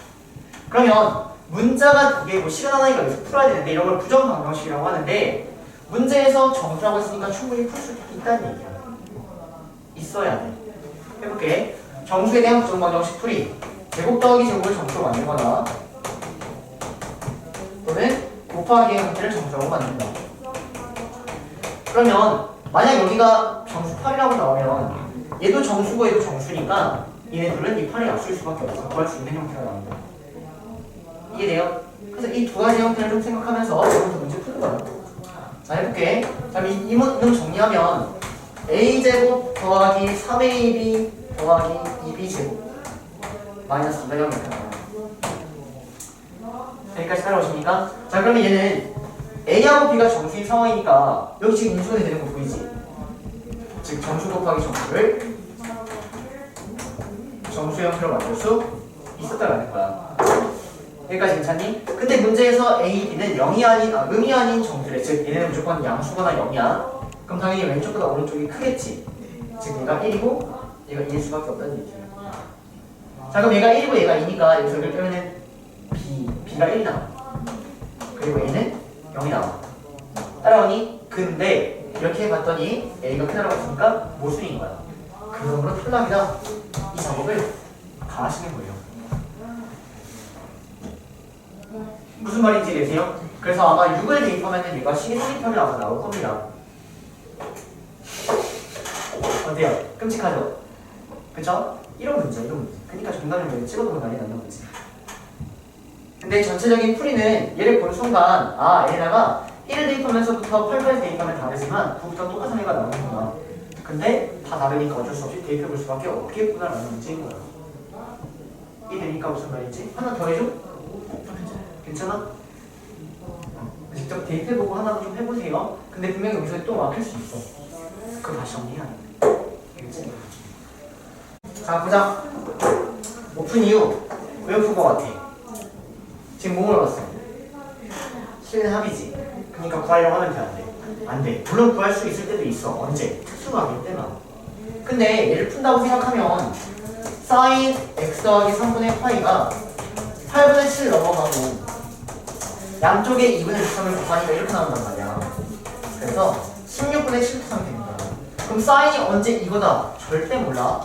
그러면 문자가 두 개고 시간 하나니까 여기서 풀어야 되는데 이런 걸 부정방정식이라고 하는데 문제에서 정수라고 했으니까 충분히 풀 수 있다는 얘기야. 있어야 돼. 해볼게. 정수에 대한 부정방정식 풀이. 제곱 더하기 제곱을 정수로 만들거나 또는 곱하기의 형태를 정수라고 만든다. 그러면 만약 여기가 정수 8이라고 나오면 얘도 정수고 얘도 정수니까 얘네 둘은 이 8의 약수일 수밖에 없어. 구할 수 있는 형태가 나온다. 이해돼요? 그래서 이 두 가지 형태를 좀 생각하면서 여러분들 문제 푸는 거야. 자, 해볼게. 자, 이 문제 정리하면 a제곱 더하기 3ab 더하기 2b제곱 마이너스 2가 0 이렇게 나와요. 여기까지 따라오십니까? 자, 그러면 얘는 a하고 b가 정수인 상황이니까 여기 지금 인수분해 되는 거 보이지? 즉 정수 곱하기 정수를 정수의 형태로 만들 수 있었다라는 거야. 여기까지 괜찮니? 근데 문제에서 a, b는 음이 아닌 정수래. 즉 얘네는 무조건 양수거나 0이야. 그럼 당연히 왼쪽보다 오른쪽이 크겠지. 즉 얘가 1이고 얘가 2일 수밖에 없다는 얘기야. 자, 그럼 얘가 1이고 얘가 2니까 여기서 이걸 빼면은 b가 1이 나와. 그리고 얘는 0이 나와. 따라오니? 근데 이렇게 해봤더니 a가 크다라고 했으니까 모순인 거야. 그러므로 탈락이다. 이 작업을 다 하시는 거예요. 무슨 말인지 이해되세요? 그래서 아마 6을 대입하면 얘가 식의 성립형이 아마 나올 겁니다. 어때요? 끔찍하죠? 그쵸? 이런 문제. 그러니까 정답을 찍어두면 난리 난다는 거지. 근데 전체적인 풀이는 얘를 본 순간 얘네다가 1을 대입하면서부터 8까지 대입하면 다르지만 9부터 똑같은 애가 나오는구나. 근데 다 다르니까 어쩔 수 없이 대입해볼 수밖에 없겠구나라는 문제인 거야. 이해되니까 무슨 말인지? 하나 더 해줘? 괜찮아? 직접 대입해보고 하나 좀 해보세요. 근데 분명히 여기서 또 막힐 수 있어. 그거 다시 정리해야 돼. 알겠지? 자, 보자. 못 푼 이유 왜 푼 거 같아? 지금 뭐 물어봤어? 실내 합이지. 그러니까 구하려고 하면 돼, 안 돼? 안 돼. 물론 구할 수 있을 때도 있어. 언제? 특수하기 때만. 근데 얘를 푼다고 생각하면 sin x 더하기 3분의 파이가 8분의 7 넘어가고 양쪽에 2분의 6점을 곱하니까 이렇게 나온단 말이야. 그래서 16분의 7 구성이 됩니다. 그럼 사인이 언제 이거다? 절대 몰라.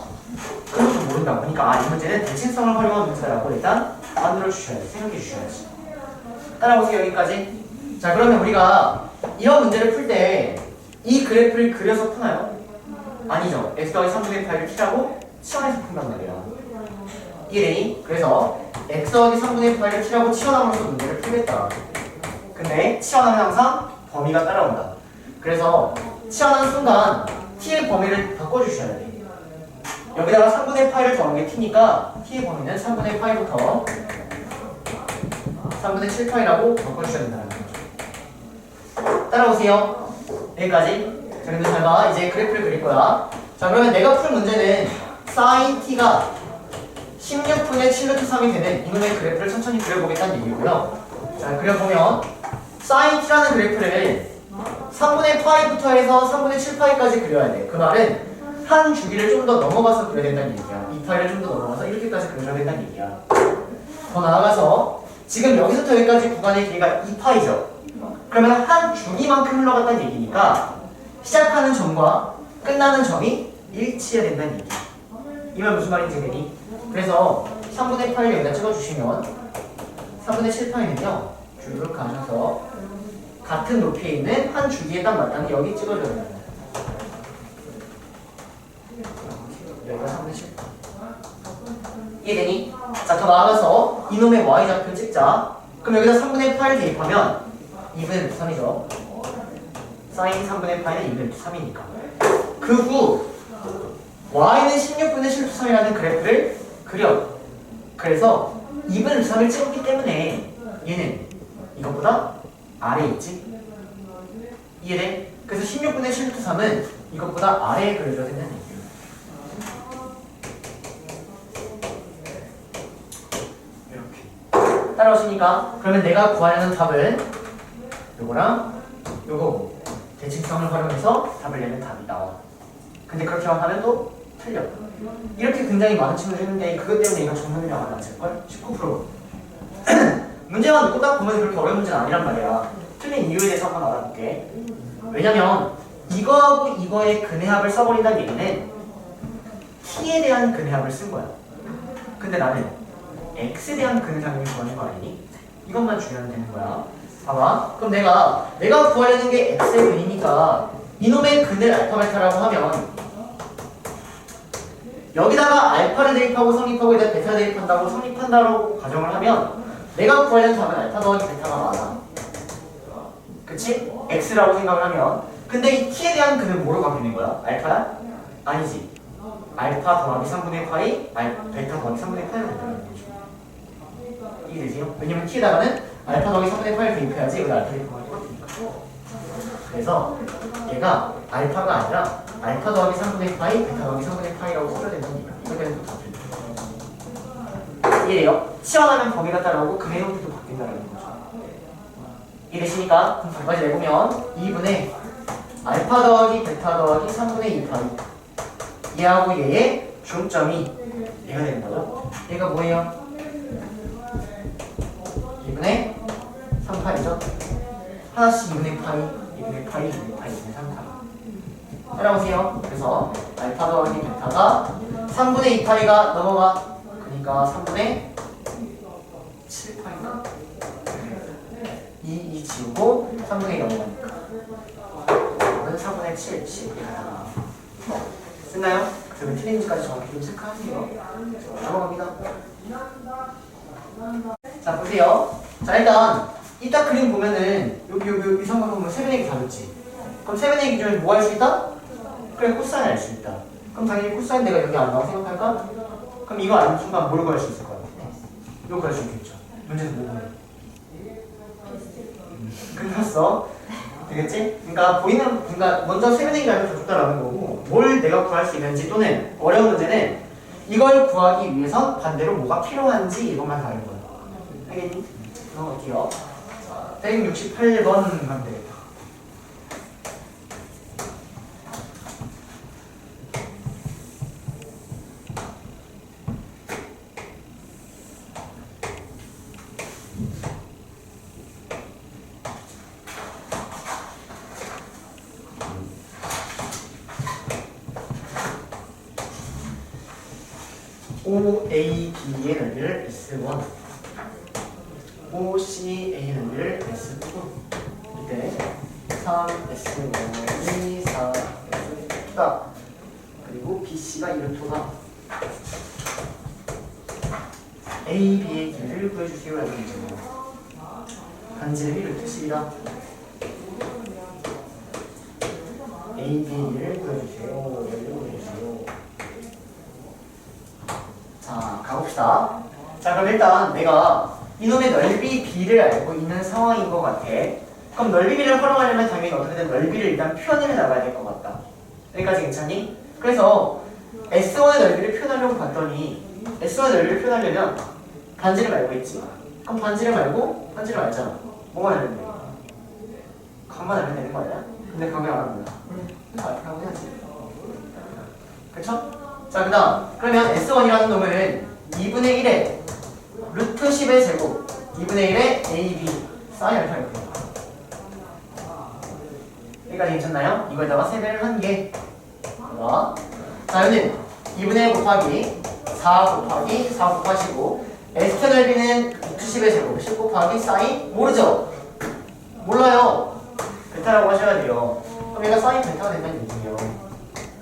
그것도 모른다고. 그러니까 이 문제는 대칭성을 활용한 문제라고 일단 만들어 주셔야지. 생각해 주셔야지. 따라오세요. 여기까지. 자, 그러면 우리가 이런 문제를 풀 때 이 그래프를 그려서 푸나요? 아니죠. x 더하기 3분의 8을 T라고 치환해서 푼단 말이야. 이해되니? 그래서 x 더하기 3분의 8을 T라고 치환함으로써 문제를 풀겠다. 근데 치환하면 항상 범위가 따라온다. 그래서 치환하는 순간 T의 범위를 바꿔주셔야 돼. 여기다가 3분의 8을 더한 게 T니까 T의 범위는 3분의 8부터 3분의 7파이라고 바꿔주셔야 된다는 거죠. 따라오세요. 여기까지. 자, 근데 잘 봐. 이제 그래프를 그릴 거야. 자, 그러면 내가 풀 문제는 sin t가 16분의 7루트 3이 되는 이놈의 그래프를 천천히 그려보겠다는 얘기고요. 자, 그려보면 sin t라는 그래프를 3분의 파이부터 해서 3분의 7파이까지 그려야 돼. 그 말은 한 주기를 좀 더 넘어가서 그려야 된다는 얘기야. 2파이를 좀 더 넘어가서 이렇게까지 그려야 된다는 얘기야. 더 나아가서 지금 여기서부터 여기까지 구간의 길이가 2파이죠. 그러면 한 주기만큼 흘러갔다는 얘기니까 시작하는 점과 끝나는 점이 일치해야 된다는 얘기. 이 말 무슨 말인지 되니? 그래서 3분의 8을 여기다 찍어주시면 3분의 7파이는요 쭉 가셔서 같은 높이에 있는 한 주기에 딱 맞다는 게 여기 찍어줘야 됩니다. 여기가 3분의 7파이. 이해되니? 자, 더 나아가서 이놈의 y좌표 찍자. 그럼 여기다 3분의 8 대입하면 2분의 루트 3이죠. 사인 3분의 8은 2분의 루트 3이니까. 그 후 y는 16분의 7루트 3이라는 그래프를 그려. 그래서 2분의 루트 3을 찍었기 때문에 얘는 이것보다 아래에 있지. 이해돼? 그래서 16분의 7루트 3은 이것보다 아래에 그려줘야 된다는 얘기예요. 이렇게 따라오시니까 그러면 내가 구하려는 답은 요거랑 요거고 대칭성을 활용해서 답을 내면 답이 나와. 근데 그렇게만 하면 또 틀려. 이렇게 굉장히 많은 친구들이 했는데 그것 때문에 이거 정답률이 안 맞을걸? 19%. 문제만 놓고 딱 보면 그렇게 어려운 문제는 아니란 말이야. 틀린 이유에 대해서 한번 알아볼게. 왜냐면 이거하고 이거의 근해합을 써버린다는 얘기는 t에 대한 근해합을 쓴 거야. 근데 나는 x에 대한 근해합을 구하는 거 아니니? 이것만 주면 되는 거야. 봐봐. 그럼 내가 구하려는 게 x의 근이니까 이놈의 근을 알파 베타라고 하면 여기다가 알파를 대입하고 성립하고 여기다 베타 대입한다고 성립한다고 가정을 하면 내가 구하려는 답은 알파 더하기 베타가 많아. 그치? x라고 생각을 하면 근데 이 t에 대한 근은 뭐로 바뀌는 거야? 알파야? 아니지. 알파 더하기 3분의 파이 베타 더하기 3분의 파이가 된다는 거죠. 이해되세요? 왜냐면 t에다가는 알파 더하기 3분의 파이를 대입해야지 여기 알파 대입하면 똑같으니까. 그래서 얘가 알파가 아니라 알파 더하기 3분의 파이 베타 더하기 3분의 파이라고 써야 된다는 얘기야. 이렇게는 또 바뀌는. 이해돼요? 치환하면 범위가 따라오고 근의 형태도 바뀐다는 거죠. 이해되시니까 그럼 답까지 내보면 2분의 알파 더하기 베타 더하기 3분의 2파이 얘하고 얘의 중점이 얘가 되는 거죠. 얘가 뭐예요? 2분의 3파이죠. 하나씩 2분의 파이, 2분의 파이, 2분의 파이, 2분의 3파이. 따라오세요. 그래서 알파 더하기 베타가 3분의 2파이가 넘어가. 그러니까 3분의 7파이가 2 지우고 3분의 2 넘어가니까 이건 3분의 7, 10 됐나요? 그러면 틀린지까지 정확히 좀 체크하세요. 넘어갑니다. 자 보세요. 자 일단 이따 그림 보면은 여기 상관 보면 세변의 다르지. 그럼 세변의 기준에 뭐 할 수 있다? 그래 코사인 알 수 있다. 그럼 당연히 코사인 내가 여기 안 나와 생각할까? 그럼 이거 아는 순간 뭘 구할 수 있을 것 같아? 이거 구할 수 있겠죠. 문제는 뭐 구해? 끝났어. 되겠지? 그러니까 먼저 세변의 기준을 줬다라는 거고 뭘 내가 구할 수 있는지 또는 어려운 문제는 이걸 구하기 위해선 반대로 뭐가 필요한지 이것만 다른 거야. 알겠니? 넘어갈게요. 168번 가면 되겠다. OAB의 넓이를 S1 OCA의 넓이를 S2 이때 3S1이 4S2다 그리고 BC가 1루토다 AB의 길이를 구해주세요 라고 했잖아요. 간지를 1루토 10이다 AB의 길이를 구해주세요. 자, 가봅시다. 자, 그럼 일단 내가 이놈의 넓이 b를 알고 있는 상황인 것 같아. 그럼 넓이 b를 활용하려면 당연히 어떻게든 넓이를 일단 표현해 나가야 될 것 같다. 여기까지 괜찮니? 그래서 S1의 넓이를 표현하려고 봤더니 S1의 넓이를 표현하려면 반지를 말고 있지. 그럼 반지를 말고 반지를 말잖아. 뭐만 알면 돼? 각만 알면 되는 거 아니야? 근데 각을 안 하면 각을 해야지. 그쵸? 자, 그 다음 그러면 S1이라는 놈은 2분의 1에 루트 10의 제곱 2분의 1에 AB 사인 알파 이렇게 여기까지 괜찮나요? 이거에다가 세배를 한 개. 자, 여기는 2분의 1 곱하기 4 곱하기 4 곱하시고 S표 넓이는 루트 10의 제곱 10 곱하기 사인 모르죠? 몰라요. 베타라고 하셔야 돼요. 그럼 얘가 사인 베타가 된다는 얘기예요.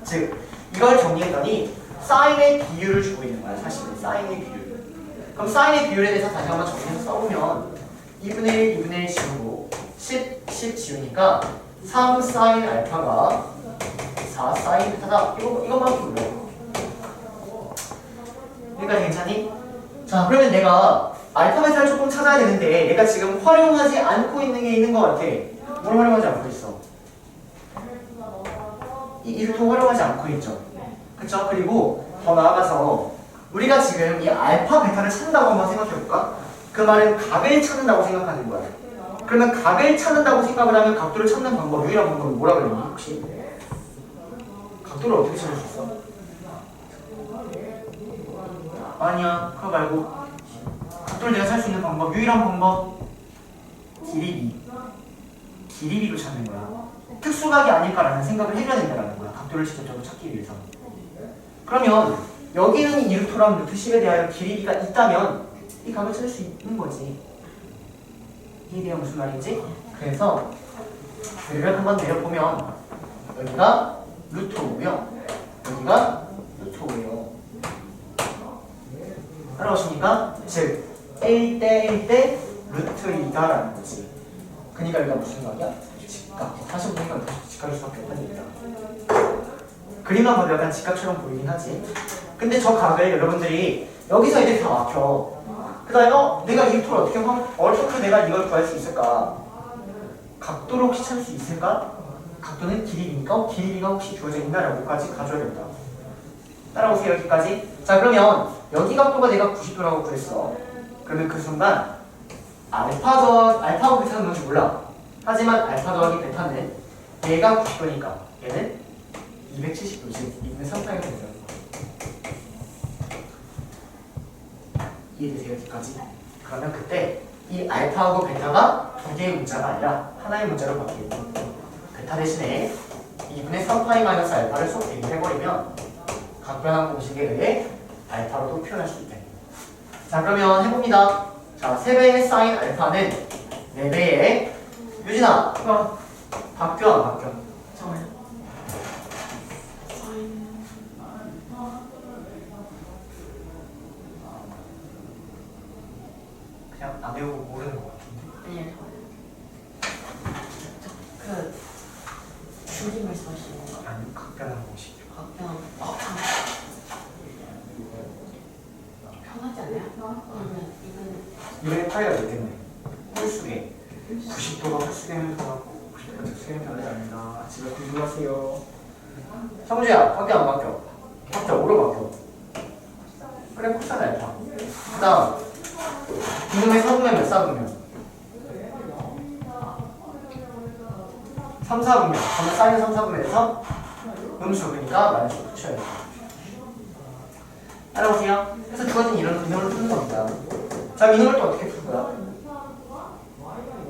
즉 이걸 정리했더니 사인의 비율을 주고 있는 거야. 사실은 사인의 비율. 그럼 사인의 비율에 대해서 다시 한번 정리해서 써보면 2분의 1, 2분의 1 지우고 10 지우니까 3 사인 알파가 4 사인 베타다. 이것만 불러. 여기까지 괜찮니? 자, 그러면 내가 알파 베타를 조금 찾아야 되는데 내가 지금 활용하지 않고 있는 게 있는 것 같아. 뭘 활용하지 않고 있어? 이 이렇게 활용하지 않고 있죠. 그쵸? 그리고 더 나아가서 우리가 지금 이 알파 베타를 찾는다고 한번 생각해볼까? 그 말은 각을 찾는다고 생각하는 거야. 그러면 각을 찾는다고 생각을 하면 각도를 찾는 방법, 유일한 방법은 뭐라 그랬니? 혹시? 각도를 어떻게 찾을 수 있어? 아니야, 그거 말고 각도를 내가 찾을 수 있는 방법, 유일한 방법 길이비로 찾는 거야. 특수각이 아닐까라는 생각을 해줘야 된다는 거야. 각도를 직접적으로 찾기 위해서. 그러면 여기는 이 루트랑 루트 10에 대하여 길이비가 있다면 이 각을 찾을 수 있는 거지. 이게 무슨 말인지? 그래서 그림을 한번 내려보면 여기가 루트 5고요. 여기가 루트 5예요. 따라오십니까? 즉 A대 1대 루트 2다라는 거지. 그러니까 여기가 무슨 각이야? 직각. 다시 보니까 직각일 수밖에 없다는 얘기다. 그림만 봐도 약간 직각처럼 보이긴 하지. 근데 저 각을 여러분들이 여기서 이제 다 막혀. 그 다음에 내가 이 루트를 어떻게 내가 이걸 구할 수 있을까? 각도를 혹시 찾을 수 있을까? 각도는 길이니까 길이가 혹시 주어져 있나라고까지 가져야 된다. 따라오세요. 여기까지. 자, 그러면 여기 각도가 내가 90도라고 그랬어. 그러면 그 순간 알파하고 베타는 뭔지 몰라. 하지만 알파 더하기 베타는 얘가 90도니까 얘는 270도지. 2분의 3파이가 되죠. 이해되세요? 여기까지? 그러면 그때 이 알파하고 베타가 두 개의 문자가 아니라 하나의 문자로 바뀌고 베타 대신에 2분의 3파이 마이너스 알파를 속 대입해버리면 각변환 공식에 의해 알파로도 표현할 수 있대. 자, 그러면 해봅니다. 자, 3배의 사인 알파는 4배의 유진아, 바뀌어 안 바뀌어? 잠깐만요. 그냥 안 배우고 모르는 것 같은데. 아니요. 그 줄이 말씀하시는 건가? 아니, 각변환 공식. 각변. 편하지 않나요? 그러면 이거는 이번에 파이가 몇 개네? 홀수계. 90도가 홀수계면 편하고 90도가 특수계면 편하지 않는다. 집에 공부하세요. 성주야, 바뀌어 안 바뀌어? 바뀌어, 오로 바뀌어. 그래, 코사인 알파. 그 다음 이놈의 4분면 몇 4분면? 3, 4분면. 그러면 사인 3, 4분면에서 음수, 그러니까 마이너스 붙여야 돼. 따라오세요. 그래서 주어진 이런 이놈을 푸는 겁니다. 자, 이놈을 또 어떻게 풀 거야?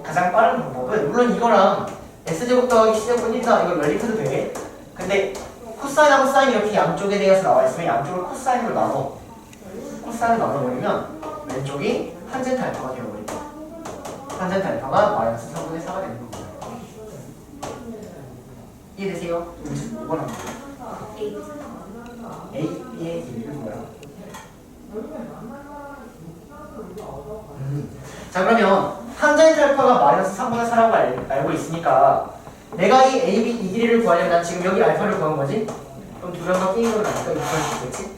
가장 빠른 방법은 물론 이거랑 S제곱 더하기 C제곱은 1다 이걸 연립해도 돼. 근데 코사인하고 사인 이렇게 양쪽에 대해서 나와 있으면 양쪽을 코사인으로 나눠. 코사인을 나눠버리면 왼쪽이 탄젠트 알파가 되어버린다. 탄젠트 알파가 마이너스 3분의 4가 되는 겁니다. 이해되세요? 이건 합니다. A의 길이는 뭐야? 자, 그러면 탄젠트 알파가 마이너스 3분의 4라고 알고 있으니까 내가 이 A, B 이 길이를 구하려면 난 지금 여기 알파를 구한 거지? 그럼 두 개가 끼는 건 아니까 이거 구할 수 있겠지?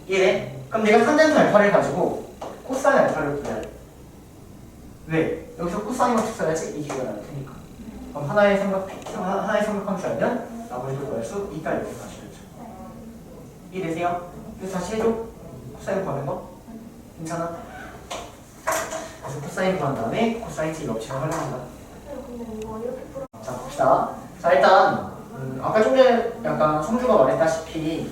이해돼? 그럼 내가 탄젠트 알파를 가지고 코사인 알파를 구해야 돼. 왜? 여기서 코사인만 써야지 이 길이가 나올 테니까. 그럼 하나의 삼각형 줄 알면 나머지도 구할 수 있다 이렇게 가시겠죠. 이해되세요? 그래서 다시 해줘. 코사인 구하는 거? 괜찮아? 그래서 코사인 구한 다음에 코사인 t 법칙을 활용한다. 자, 봅시다. 자, 일단 아까 좀 전에 약간 성주가 말했다시피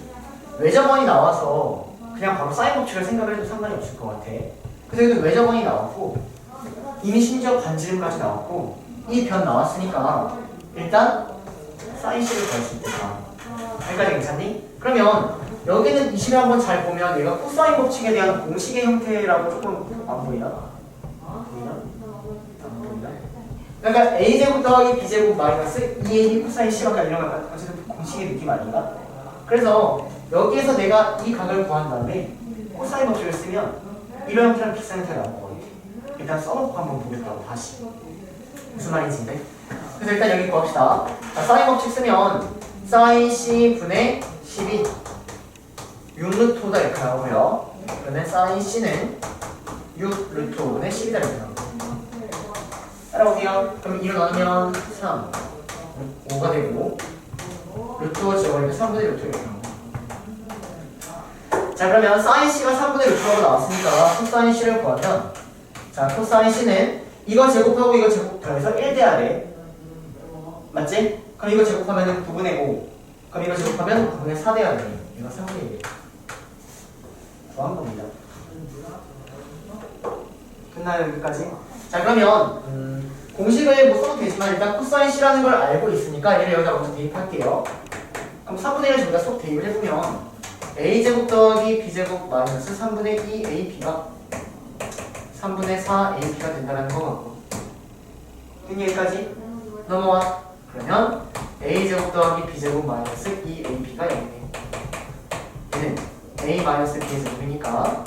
외접원이 나와서 그냥 바로 사인 법칙을 생각을 해도 상관이 없을 것 같아. 그래서 여기 외접원이 나왔고 이미 심지어 반지름까지 나왔고 이 변 나왔으니까 일단 사인 C를 구할 수 있겠다. 여기까지 괜찮니? 그러면 여기는 이 식을 한번 잘 보면 얘가 코사인 법칙에 대한 공식의 형태라고 조금 안 보이나? 보이나? 안 보이나? 그러니까 A제곱 더하기 B제곱 마이너스 2AB 코사인 C가 이런 거 어쨌든 공식의 느낌 아닌가? 그래서 여기에서 내가 이 각을 구한 다음에 코사인 법칙을 쓰면 이런 형태랑 비슷한 형태가 나올 거예요. 일단 써놓고 한번 보겠다고 다시. 무슨 말인지 네? 그래서 일단 여기 구합시다. 자, 사인 법칙 쓰면 사인 C 분의 12 6루트5다 이렇게 나오고요. 그러면 사인 C는 6루트5분의 12다 이렇게 나옵니다. 따라오세요. 그럼 2로 나누면 3 5가 되고 루트5 지워버리면 3분의 루트 이렇게 나옵니다. 자, 그러면 사인 C가 3분의 루트라고 나왔으니까 코사인 C를 구하면, 자, 코사인 C는 이거 제곱하고 이거 제곱 더해서 1 돼야 돼. 맞지? 그럼 이거 제곱하면 9분의 5. 그럼 이거 제곱하면 9분의 4 돼야 돼. 이거 3분의 1. 구한 겁니다. 끝나요, 여기까지? 자, 그러면 공식을 못 써도 되지만 일단 코사인 C라는 걸 알고 있으니까 얘를 여기다 먼저 대입할게요. 그럼 3분의 1을 저기다 쏙 대입을 해보면 a제곱 더하기 b제곱 마이너스 3분의 2 ap가 3분의 4 ap가 된다는 거 같고. 됐니 여기까지? 넘어와. 그러면 a제곱 더하기 b제곱 마이너스 2 ap가 0이네. 얘는 a 마이너스 b의 제곱이니까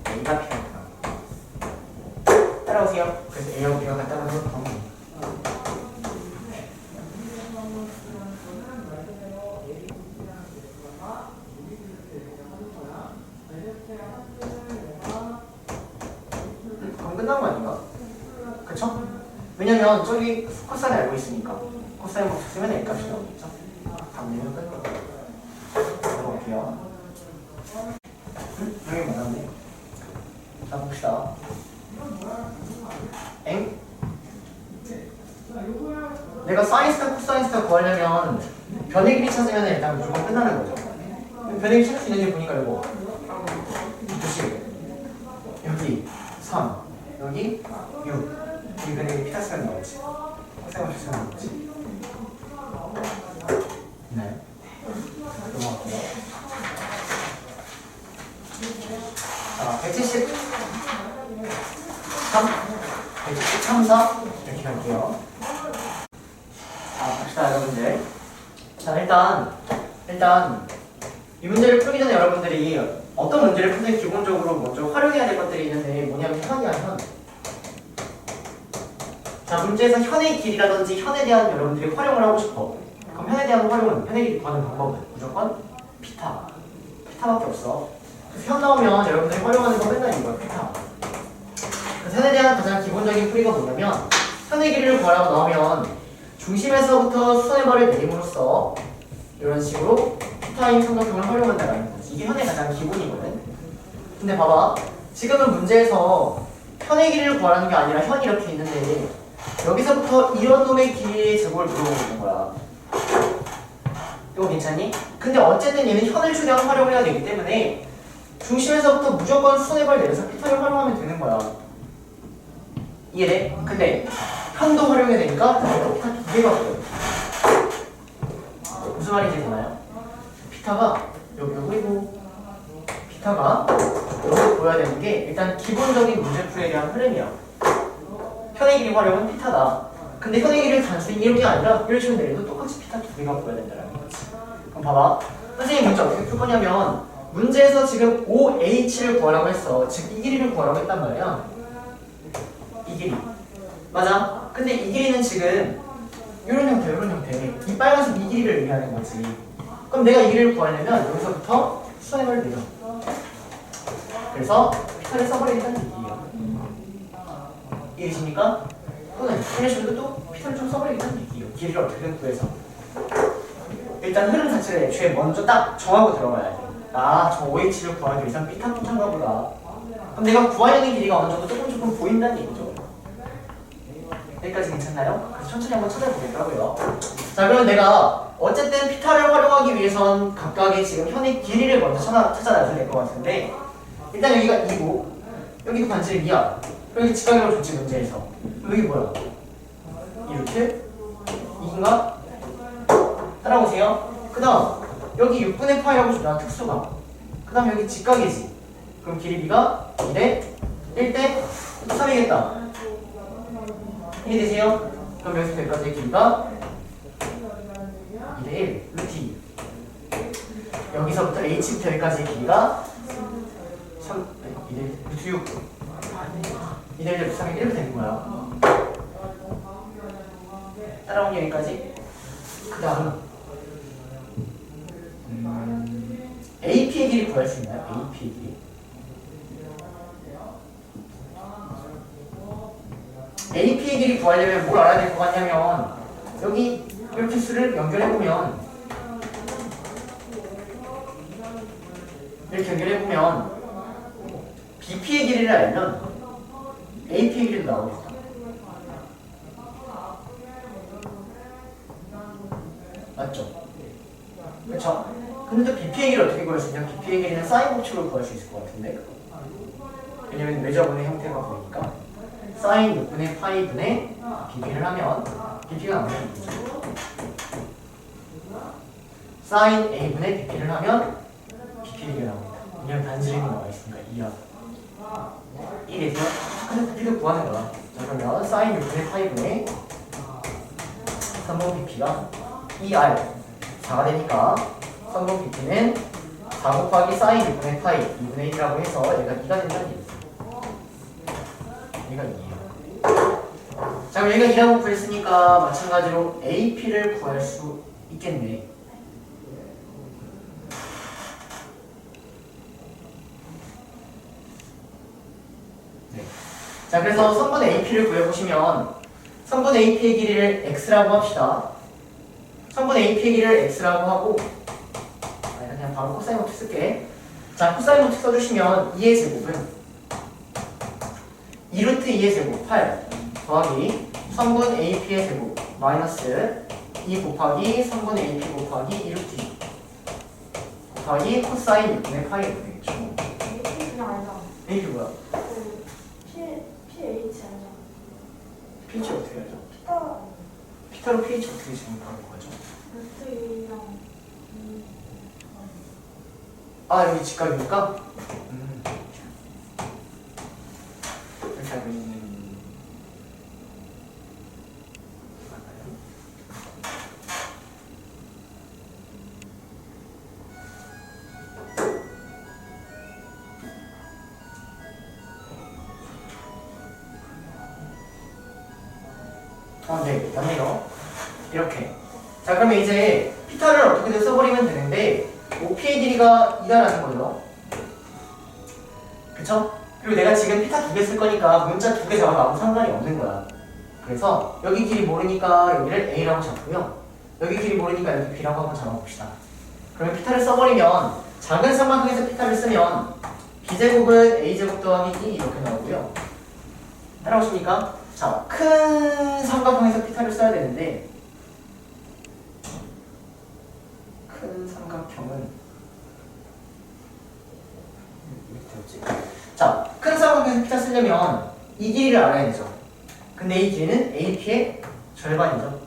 a가 b가 된다. 따라오세요. 그래서 a하고 b가 같다는 걸 구합니다. 끝난 거 아닌가? 그쵸? 왜냐면 저기 코사인 알고 있으니까 코사인 법칙 쓰면 A 값이 나오겠죠? 답 내면 끝. 넘어갈게요. 여기 맞았네. 자, 봅시다. 엥? 내가 사인 스타 코사인 스타 구하려면 변의 길이 찾으면 일단 무조건 끝나는 거죠. 변의 길이 찾을 수 있는지 보니까 이거 보시게 여기 3 여기 6 여기 변의 피타스가 나오지. 코사인 피타스가 나오지. 있나요? 넘어갈게요. 자, 173 173 이렇게 갈게요. 자, 갑시다 여러분들. 자, 일단 이 문제를 풀기 전에 여러분들이 어떤 문제를 풀든 기본적으로 먼저 활용해야 될 것들이 있는데 뭐냐면 현이야, 현. 자, 문제에서 현의 길이라든지 현에 대한 여러분들이 활용을 하고 싶어. 그럼 현에 대한 활용은, 현의 길이 구하는 방법은 무조건 피타밖에 없어. 그래서 현 나오면 여러분들이 활용하는 건 맨날 이거야, 피타. 그래서 현에 대한 가장 기본적인 풀이가 뭐냐면 현의 길이를 구하라고 나오면 중심에서부터 수선의 발을 내림으로써 이런 식으로 피타인 삼각형을 활용한다라는 거지. 이게 현의 가장 기본이거든. 근데 봐봐, 지금은 문제에서 현의 길이를 구하라는 게 아니라 현이 이렇게 있는데 여기서부터 이런 놈의 길이의 제곱을 물어보고 있는 거야. 이거 괜찮니? 근데 어쨌든 얘는 현을 최대한 활용을 해야 되기 때문에 중심에서부터 무조건 수선의 발 내려서 피타를 활용하면 되는 거야. 이해돼? 근데 현도 활용해야 되니까 피타 두 개가 보여. 무슨 말인지 되나요? 피타가 여기고 피타가 여기 보여야 되는 게 일단 기본적인 문제풀이에 대한 흐름이야. 현의 길이 활용은 피타다. 근데 현의 길이를 단순히 이렇게 아니라 이렇게 치면 내려도 똑같이 피타 두 개가 보여야 된다는 거지. 그럼 봐봐. 선생님 문제 어떻게 풀 거냐면 문제에서 지금 OH를 구하라고 했어. 즉 이 길이를 구하라고 했단 말이야. 이 길이. 맞아. 근데 이 길이는 지금 이런 형태. 이 빨간색 이 길이를 의미하는 거지. 그럼 내가 이 길이를 구하려면 여기서부터 수선의 발을 내려. 그래서 피타를 써버리겠다는 얘기예요. 이해되십니까? 또는 이런 식으로 또 피타를 좀 써버리겠다는 얘기예요. 길이를 어떻게든 구해서. 일단 흐름 자체를 애초에 먼저 딱 정하고 들어가야 돼. 아, 저 OH를 구하기 위해서 피타인가 보다. 그럼 내가 구하려는 길이가 어느 정도 조금 보인다는 얘기죠. 여기까지 괜찮나요? 그래서 천천히 한번 찾아보겠다고요. 자, 그럼 내가 어쨌든 피타를 활용하기 위해선 각각의 지금 현의 길이를 먼저 찾아놔야 될 것 같은데 일단 여기가 2고 여기도 반지름 2야. 여기 직각으로 줬지 문제에서. 여기 뭐야? 이렇게? 2인가? 따라오세요. 그 다음 여기 6분의 파이라고 줬잖아, 특수가. 그 다음 여기 직각이지. 그럼 길이 B가 2대 1대 3이겠다. 이해되세요? 그럼 여기서 여기까지의 길이가 2대 1, 루트 2. 여기서부터 h부터 여기까지의 길이가 2대 6 2대 3이 1로 되는 거야. 따라온 여기까지. 그 다음 AP의 길이 구할 수 있나요? AP의 길이. AP의 길이 구하려면 뭘 알아야 될 것 같냐면 여기 이렇게 수를 연결해보면 이렇게 연결해보면 BP의 길이를 알면 AP의 길이도 나오겠다. 맞죠? 그렇죠? 근데 또 BP의 길이를 어떻게 구할 수 있냐? BP의 길이는 사인 법칙으로 구할 수 있을 것 같은데 왜냐면 외접원의 형태가 보이니까 사인 6분의 파이분의 BP를 하면 BP가 나오면 되죠. 사인 A분의 BP를 하면 BP가 나옵니다. 왜냐면 반지름이 나와 있으니까 2야. 이게 되죠? 근데 BP를 구하는 거야. 자, 그러면 사인 6분의 파이분의 3번 BP가 2R 4가 되니까 3번 BP는 4 곱하기 사인 6분의 파이 2분의 1이라고 해서 얘가 2가 된다는 얘기죠. 얘가 2예요. 자, 그럼 얘가 2라고 구했으니까 마찬가지로 AP를 구할 수 있겠네. 네. 자, 그래서 선분 AP를 구해보시면 선분 AP의 길이를 x라고 합시다. 선분 AP의 길이를 x라고 하고 그냥 바로 코사인 법칙 쓸게. 자, 코사인 법칙 써주시면 2의 제곱은 2루트 2의 제곱 8 더하기 3분 AP의 제곱 마이너스 2 곱하기 3분 AP 곱하기 2루트 2 곱하기 코사인 6분의 파이가 되겠죠. AP 그냥 알잖아. AP 뭐야? 그 PH 알잖아. pH 어떻게 알죠? 피타 피타로 pH 어떻게 정립하는 거죠? 루트랑 아, 여기 직각이니까? 이렇게 알고 있는 맞나요? 네, 맞네요. 이렇게. 자, 그러면 이제 피타를 어떻게든 써버리면 되는데 OP의 길이가 2다라는 거죠. 그쵸? 그리고 내가 지금 피타 2개 쓸 거니까 문자 2개 잡아도 아무 상관이 없는 거야. 그래서 여기 길이 모르니까 여기를 A라고 잡고요. 여기 길이 모르니까 여기 B라고 한번 잡아봅시다. 그러면 피타를 써버리면 작은 삼각형에서 피타를 쓰면 B제곱은 A제곱 더하기 2 이렇게 나오고요. 따라오십니까? 자, 큰 삼각형에서 피타를 써야 되는데 큰 삼각형은 이렇게 되었지. 자, 큰 삼각형에서 피타 쓰려면 이 길이를 알아야 되죠. 근데 이 길이는 AP의 절반이죠.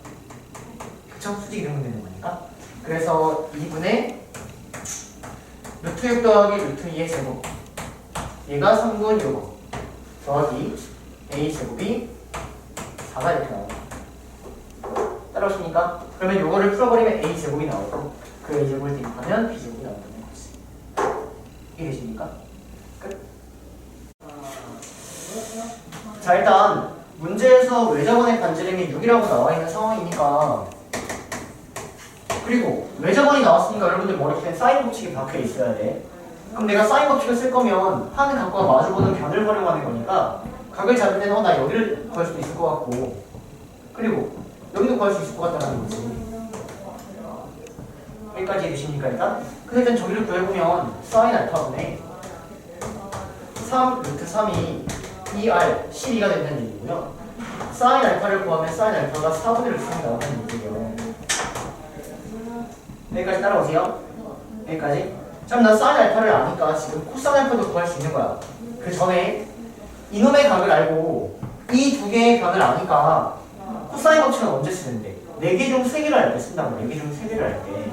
그쵸? 수직 이동분 되는 거니까. 그래서 2분의 루트 6 더하기 루트 2의 제곱 얘가 3분 요거 더하기 A 제곱이 4가 이렇게 나옵니다. 따라오십니까? 그러면 요거를 풀어버리면 A 제곱이 나오고 그 A 제곱을 대입하면 B 제곱이 나온다는 거지. 이해되십니까? 끝. 자, 일단 문제에서 외접원의 반지름이 6이라고 나와 있는 상황이니까 그리고 외접원이 나왔으니까 여러분들 머릿속에 사인 법칙이 박혀 있어야 돼. 그럼 내가 사인 법칙을 쓸 거면 하는 각과 마주보는 변을 활용하는 거니까 각을 잡을 때는 나 여기를 구할 수도 있을 것 같고 그리고 여기도 구할 수 있을 것 같다는 거지. 여기까지 해주십니까 일단? 근데 일단 저기를 구해보면 사인 알파분의 3 루트 3이 2R 12가 된다는 얘기고요. 사인 알파를 구하면 사인 알파가 4분의 루트 3이 나온다는 얘기예요. 여기까지 따라오세요. 여기까지. 그럼 난 사인 알파를 아니까 지금 코사인 알파도 구할 수 있는 거야. 그 전에 이놈의 각을 알고 이 두 개의 각을 아니까 코사인 법칙은 언제 쓰는데? 4개 중 3개를 알 때 쓴다고. 4개 중 3개를 알 때.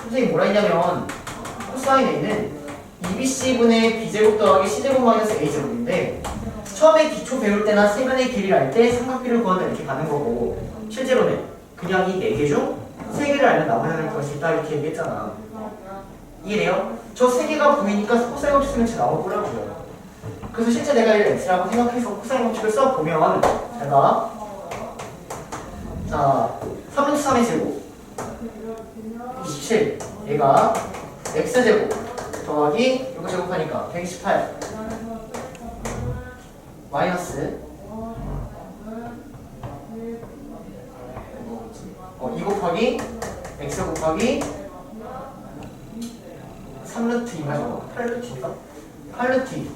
선생님이 뭐라 했냐면 코사인 A는 2bc분의 b제곱 더하기 c제곱 마이너스 a제곱인데 처음에 기초 배울 때나 세변의 길이를 알 때 삼각비를 구한다 이렇게 가는 거고 실제로는 그냥 이 4개 중 3개를 알면 나머지를 구할 수 있다 이렇게 얘기했잖아. 이해돼요? 저 세 개가 보이니까 코사인 법칙 쓰면 제 나올 거라고요. 그래서 실제 내가 이를 x라고 생각해서 코사인 법칙을 써보면 제가 자 3루트 3의 제곱 27 얘가 x제곱 더하기 이거 제곱하니까 128 마이너스 2 곱하기 x 곱하기 3루트인가 저거? 8루트인가? 8루트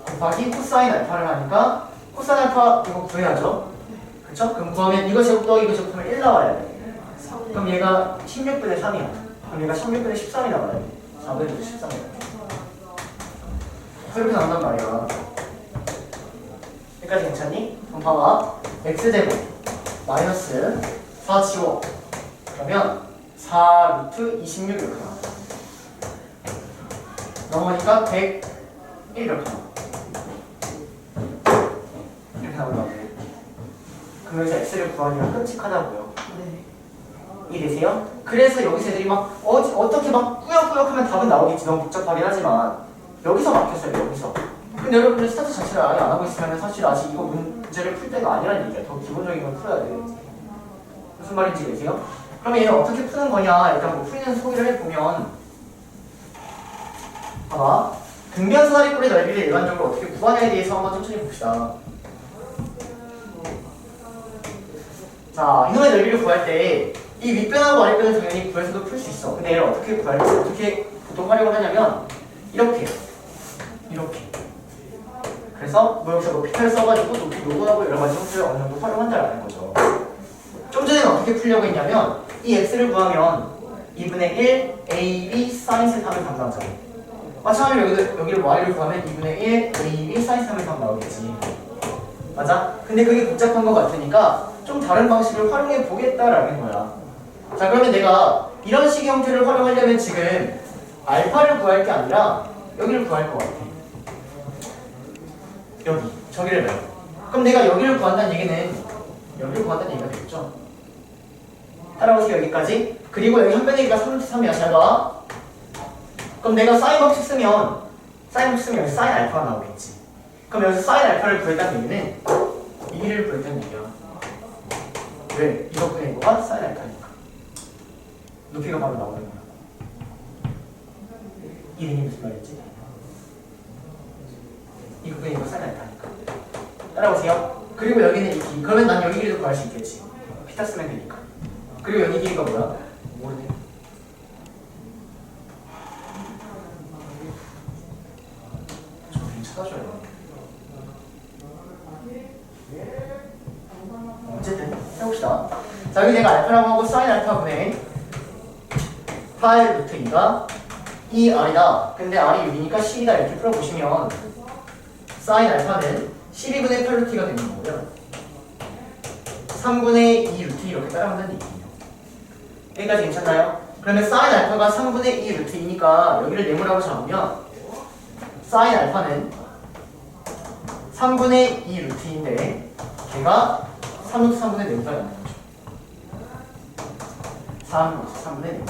곱하기 코사인 알파를 하니까 코사인 알파 이거 구해야죠. 그쵸? 그럼 구하면 이거 제곱 더하기 이거 제곱하면 1 나와야 돼. 그럼 얘가 16분의 3이야. 그럼 얘가 16분의 13이 나와야 돼. 4분의 13이야. 이렇게 나온단 말이야. 여기까지 괜찮니? 그럼 봐봐. x제곱 마이너스 4 지워. 그러면 4 루트 26 이렇게 나와. 넘어가니까 101 이렇게 나와. 이렇게 나온다고. 그럼 여기서 x를 구하기가 끔찍하다고요. 네. 이해되세요? 그래서 여기서 애들이 막 어떻게 막 꾸역꾸역 하면 답은 나오겠지. 너무 복잡하긴 하지만 여기서 막혔어요. 여기서. 근데 여러분들 스타트 자체를 아예 안 하고 있으면 사실 아직 이거 문제를 풀 때가 아니라는 얘기야. 더 기본적인 걸 풀어야 돼. 무슨 말인지 아세요? 그러면 얘는 어떻게 푸는 거냐? 일단 뭐 풀리는 소개를 해보면 봐봐. 등변사다리꼴의 넓이를 일반적으로 어떻게 구하냐에 대해서 한번 천천히 봅시다. 자, 이놈의 넓이를 구할 때 이 윗변하고 아랫변은 당연히 구해서도 풀 수 있어. 근데 얘를 어떻게 구할지 어떻게 보통 활용을 하냐면 이렇게 그래서 뭐 여기서 피탈 써가지고 높이 노고하고 여러 가지 형태를 어느 정도 활용한다라는 거죠. 좀 전에는 어떻게 풀려고 했냐면 이 x를 구하면 2분의 1 ab sin 세타를 담당하잖아. 마찬가지로 여기를 y를 구하면 2분의 1 ab sin 3을 담 나오겠지. 맞아? 근데 그게 복잡한 것 같으니까 좀 다른 방식을 활용해 보겠다라는 거야. 자, 그러면 내가 이런 식의 형태를 활용하려면 지금 알파를 구할 게 아니라 여기를 구할 것 같아. 여기, 저기를 봐요. 그럼 내가 여기를 구한다는 얘기는 여기를 구한다는 얘기가 되겠죠? 따라오세요, 여기까지. 그리고 여기 한 변의 길이가 3루트 3이야. 잘 봐. 그럼 내가 사인 법칙 쓰면 여기 사인 알파가 나오겠지. 그럼 여기서 사인 알파를 구했다는 얘기는 이 길이를 구했다는 얘기야. 왜? 이거분의 이거가 사인 알파니까. 높이가 바로 나오는 거야. 이 얘기 무슨 말이지? 이거분의 이거 사인 알파니까. 따라오세요. 그리고 여기는 이 길이. 그러면 난 여기 길이도 구할 수 있겠지. 피타 쓰면 되니까. 그리고 여기 길이가 뭐야? 모르네. 좀 찾아줘요. 어쨌든 해봅시다. 자, 여기 내가 알파라고 하고 사인 알파분의 8 루트 2가 이 r이다. 근데 r이 6이니까 10이다 이렇게 풀어보시면 사인 알파는 12분의 8 루트 2가 되는 거고요. 3분의 2 루트 2 이렇게 따라간다는 얘기예요. 여기까지 괜찮나요? 그러면 사인 알파가 3분의 2 루트 2니까 여기를 네모라고 잡으면 사인 알파는 3분의 2 루트 2인데 걔가 3루트 3분의 네모가 되는 거죠. 3루트 3분의 네모.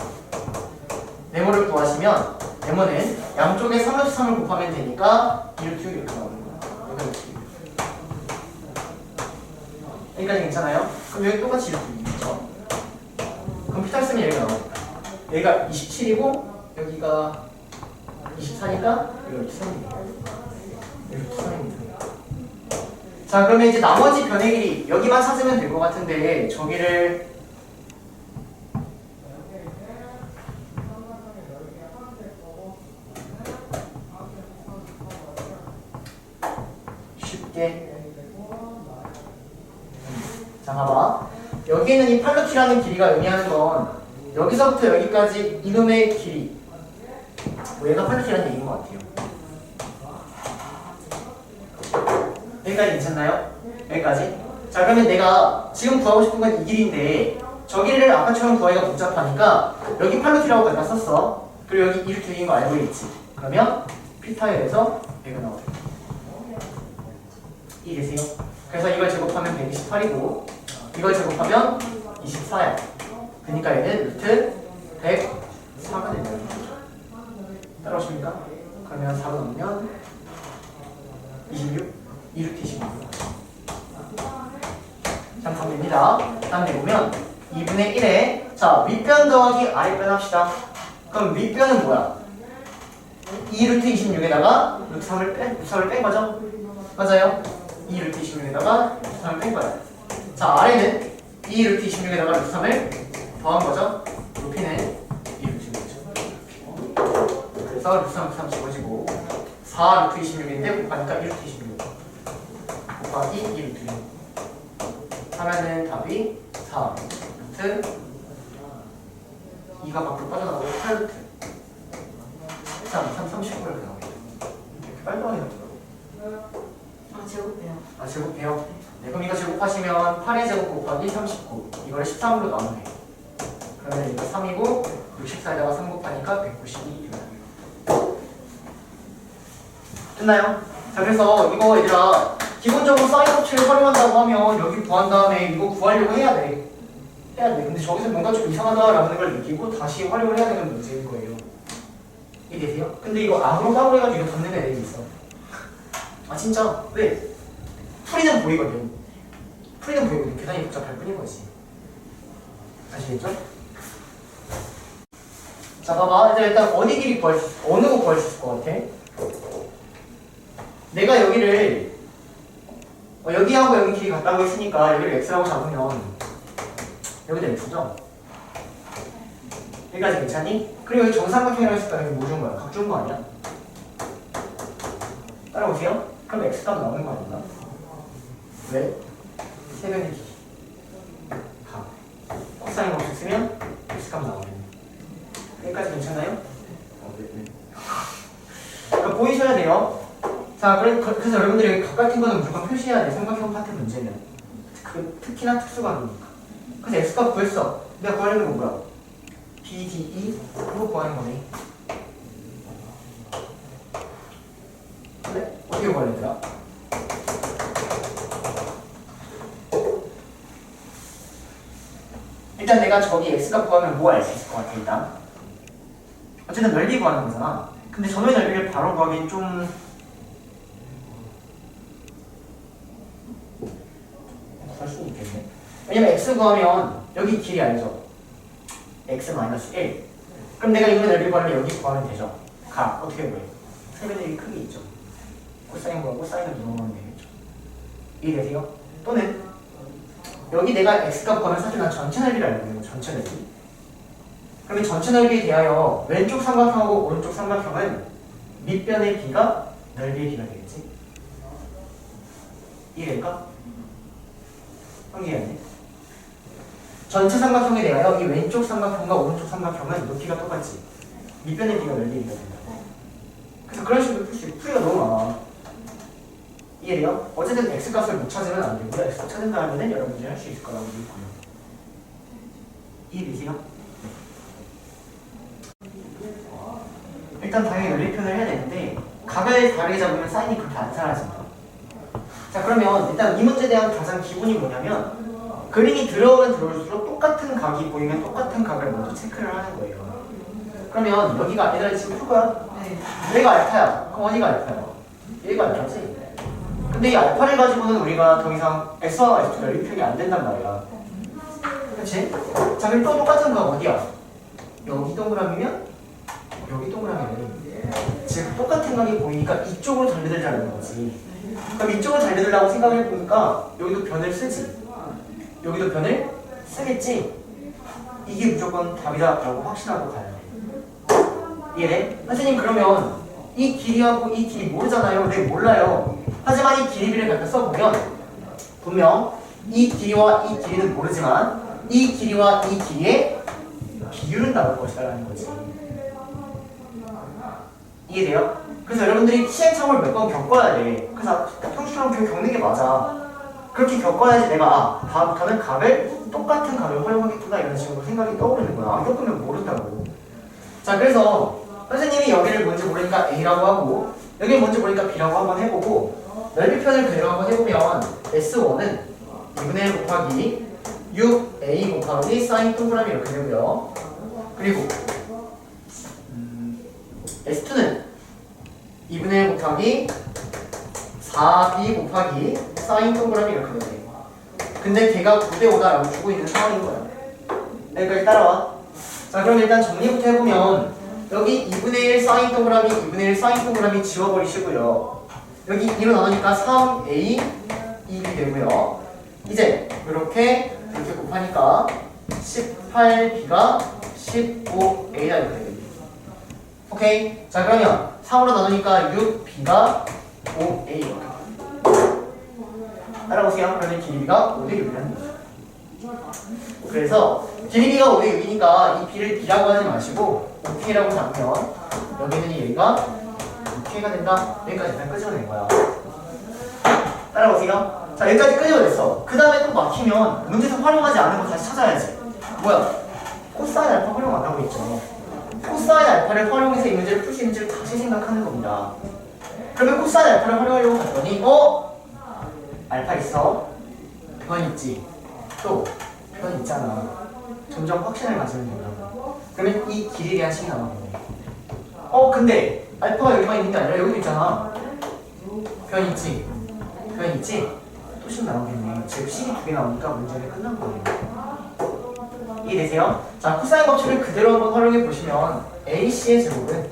네모를 구하시면 네모는 양쪽에 3루트 3을 곱하면 되니까 2루트 6 이렇게 나오는 거야. 여기가 루트 6. 여기까지 괜찮아요? 그럼 여기 똑같이 이렇게 있죠. 그럼 피탈 쓰면 여기가 나오니까 여기가 27이고 여기가 24니까 여기가 23입니다. 여기 23입니다. 자, 그러면 이제 나머지 변의 길이 여기만 찾으면 될 것 같은데 저기를 쉽게 자, 봐봐. 여기는 이 팔루키라는 길이가 의미하는 건 여기서부터 여기까지 이놈의 길이 뭐 얘가 팔루키라는 얘기인 것 같아요. 여기까지 괜찮나요? 여기까지? 자, 그러면 내가 지금 구하고 싶은 건 이 길인데 저 길이를 아까처럼 구하기가 복잡하니까 여기 팔루키라고 갖다 썼어. 그리고 여기 이렇게 생긴 거 알고 있지? 그러면 피타에 대해서 얘가 나오죠. 이해되세요? 그래서 이걸 제곱하면 128이고 이걸 제곱하면 24야. 그러니까 얘는 루트 4가 되면 따라오십니까? 그러면 4가 넣으면 26, 2루트 26. 잠깐만입니다. 다음에 보면 2분의 1에 자 윗변 더하기 아랫변 합시다. 그럼 윗변은 뭐야? 2루트 26에다가 루트 3을 뺀 거죠? 맞아요? 2루트 26에다가 루트 3을 뺀 거야. 자 아래는 2루트 26에다가 루트 3을 더한 거죠? 높이는 2루트 26이죠. 그래서 루트 3 지워지고 4루트 26인데 곱하니까 1루트 26 곱하기 2루트 26 하면은 답이 4 루트 2가 밖으로 빠져나가고 8루트 39를 나옵니다. 이렇게 빨리빨리 나오더라고요. 아 제곱해요. 아 제곱해요? 네 그럼 이거 제곱하시면 8의 제곱 곱하기 39 이거를 13으로 나누네. 그러면 이거 3이고 64에다가 3 곱하니까 192 됐나요? 자 그래서 이거 얘들아 기본적으로 사인 법칙을 활용한다고 하면 여기 구한 다음에 이거 구하려고 해야 돼. 근데 저기서 뭔가 좀 이상하다라는 걸 느끼고 다시 활용을 해야 되는 문제인 거예요. 이해되세요? 근데 이거 아무로 해가지고 이거 닫는 애들이 있어. 아 진짜? 왜? 풀이는 보이거든. 계산이 복잡할 뿐인 거지. 아시겠죠? 자 봐봐 일단 어느 길이 구할 수 있어? 어느 거 구할 수 있을 것 같아? 내가 여기를 여기하고 여기 길이 같다고 했으니까 여기를 x라고 잡으면 여기도 x죠? 여기까지 괜찮니? 그리고 여기 정삼각형이라고 했으니까 여기 뭐 준 거야? 각 준 거 아니야? 따라오세요? 그럼 x값 나오는 거 아닌가? 왜? 세변의 기 각 코사인 법칙 쓰면 x값 나오네. 여기까지 괜찮아요? 네. 그러니까 보이셔야 돼요. 자, 그래서 여러분들이 각 같은 거는 무조건 표시해야 돼. 삼각형 파트 문제는. 특히나 특수각이니까. 그래서 x값 구했어. 내가 구하려는 건 뭐야? BDE 이거 구하는 거네. 근데 어떻게 구하려더라? 일단 내가 저기 x값 구하면 뭐 알 수 있을 것 같아 일단. 어쨌든 넓이 구하는 거잖아. 근데 점의 넓이를 바로 구하기엔 좀 구할 수 있겠네. 왜냐면 x 구하면 여기 길이 알죠? x-1. 그럼 내가 이번에 넓이 구하면 여기 구하면 되죠. 각 어떻게 구해? 세변의 크기 있죠. 코사인 구하고 사인을 넣어놓으면 되겠죠. 이해되세요? 또는 여기 내가 x값 구하면 사실 난 전체 넓이를 알고 있는 거 전체 넓이. 그러면 전체 넓이에 대하여 왼쪽 삼각형하고 오른쪽 삼각형은 밑변의 비가 넓이의 비가 되겠지? 이해될까? 한개였네. 전체 삼각형에 대하여 이 왼쪽 삼각형과 오른쪽 삼각형은 높이가 똑같지. 밑변의 비가 넓이의 비가 된다고. 그래서 그런 식으로 풀이가 너무 많아. 이해돼요? 어쨌든 x값을 못 찾으면 안 되고요. x값 찾는다 하면은 여러분들이 할 수 있을 거라고 믿고요. 이해되세요? 일단 당연히 넓이표현을 해야 되는데 각을 다르게 잡으면 사인이 그렇게 안 사라진다. 자 그러면 일단 이 문제에 대한 가장 기본이 뭐냐면 그림이 들어오면 들어올수록 똑같은 각이 보이면 똑같은 각을 먼저 체크를 하는 거예요. 그러면 여기가 얘들아 지금 풀 거야? 네. 얘가 알파야. 그럼 어디가 알파야? 얘가 알파지? 근데 이 알파를 가지고는 우리가 더 이상 S와 S가 넓이 표현이 안 된단 말이야. 그치? 자 그럼 또 똑같은 각 어디야? 여기 동그라미면 여기 동그라미는 즉 똑같은 각이 보이니까 이쪽으로 달려들자는 거지. 그럼 이쪽으로 달려들라고 생각을 해보니까 여기도 변을 쓰지. 여기도 변을 쓰겠지. 이게 무조건 답이다 라고 확신하고 가야 돼. 이해돼? 선생님 그러면 이 길이하고 이 길이 모르잖아요. 네 몰라요. 하지만 이 길이를 갖다 써보면 분명 이 길이와 이 길이는 모르지만 이 길이와 이 길이의 비율은 나올 것이다라는 거지. 이해돼요? 그래서 여러분들이 시행착오를 몇 번 겪어야 돼. 그래서 평소처럼 겪는 게 맞아. 그렇게 겪어야지 내가 다음부터는 각을 똑같은 각을 활용하겠구나 이런 식으로 생각이 떠오르는 거야. 안 겪으면 모른다고. 자 그래서 선생님이 여기를 뭔지 모르니까 A라고 하고 여기를 뭔지 모르니까 B라고 한번 해보고 넓이 편을 그대로 한번 해보면 S1은 2분의 1 곱하기 6A 곱하기 사인 동그라미 이렇게 되고요. 그리고 S2는 2분의 1 곱하기 4b 곱하기 사인 동그라미 이렇게 되네. 근데 걔가 9대 5다라고 주고 있는 상황인 거야. 여기까지 따라와. 자, 그럼 일단 정리부터 해보면 여기 2분의 1 사인 동그라미, 2분의 1 사인 동그라미 지워버리시고요. 여기 2로 나누니까 3a 2b 되고요. 이제 이렇게 곱하니까 18b가 15a다 이렇게 되겠네. 오케이. 자, 그러면 3으로 나누니까 6b가 5a 이렇게. 따라오세요. 그러면 길이가 5대 6이라는 거죠. 그래서 길이가 5대 6이니까 이 b를 b라고 하지 마시고 5k라고 잡으면 여기는 얘가 6k가 된다. 여기까지 일단 끄집어낸 거야. 따라오세요. 자, 여기까지 끄집어냈어. 그 다음에 또 막히면 문제에서 활용하지 않은 거 다시 찾아야지. 뭐야? 코사인 알파 활용 안 하고 있죠. 코사인 알파를 활용해서 이 문제를 풀 수 있는지를 다시 생각하는 겁니다. 그러면 코사인 알파를 활용하려고 봤더니 알파 있어. 변 있지. 또 변 있잖아. 점점 확신을 가지는 거야. 그러면 이 길이에 대한 식이 나오겠네. 근데 알파가 여기만 있는 게 아니라 여기도 있잖아. 변 있지. 변 있지. 또 식 나오겠네. 즉 식이 2개 나오니까 문제는 끝난 거예요. 이해되세요? 자, 코사인 법칙을 그대로 한번 활용해 보시면 AC의 제곱은,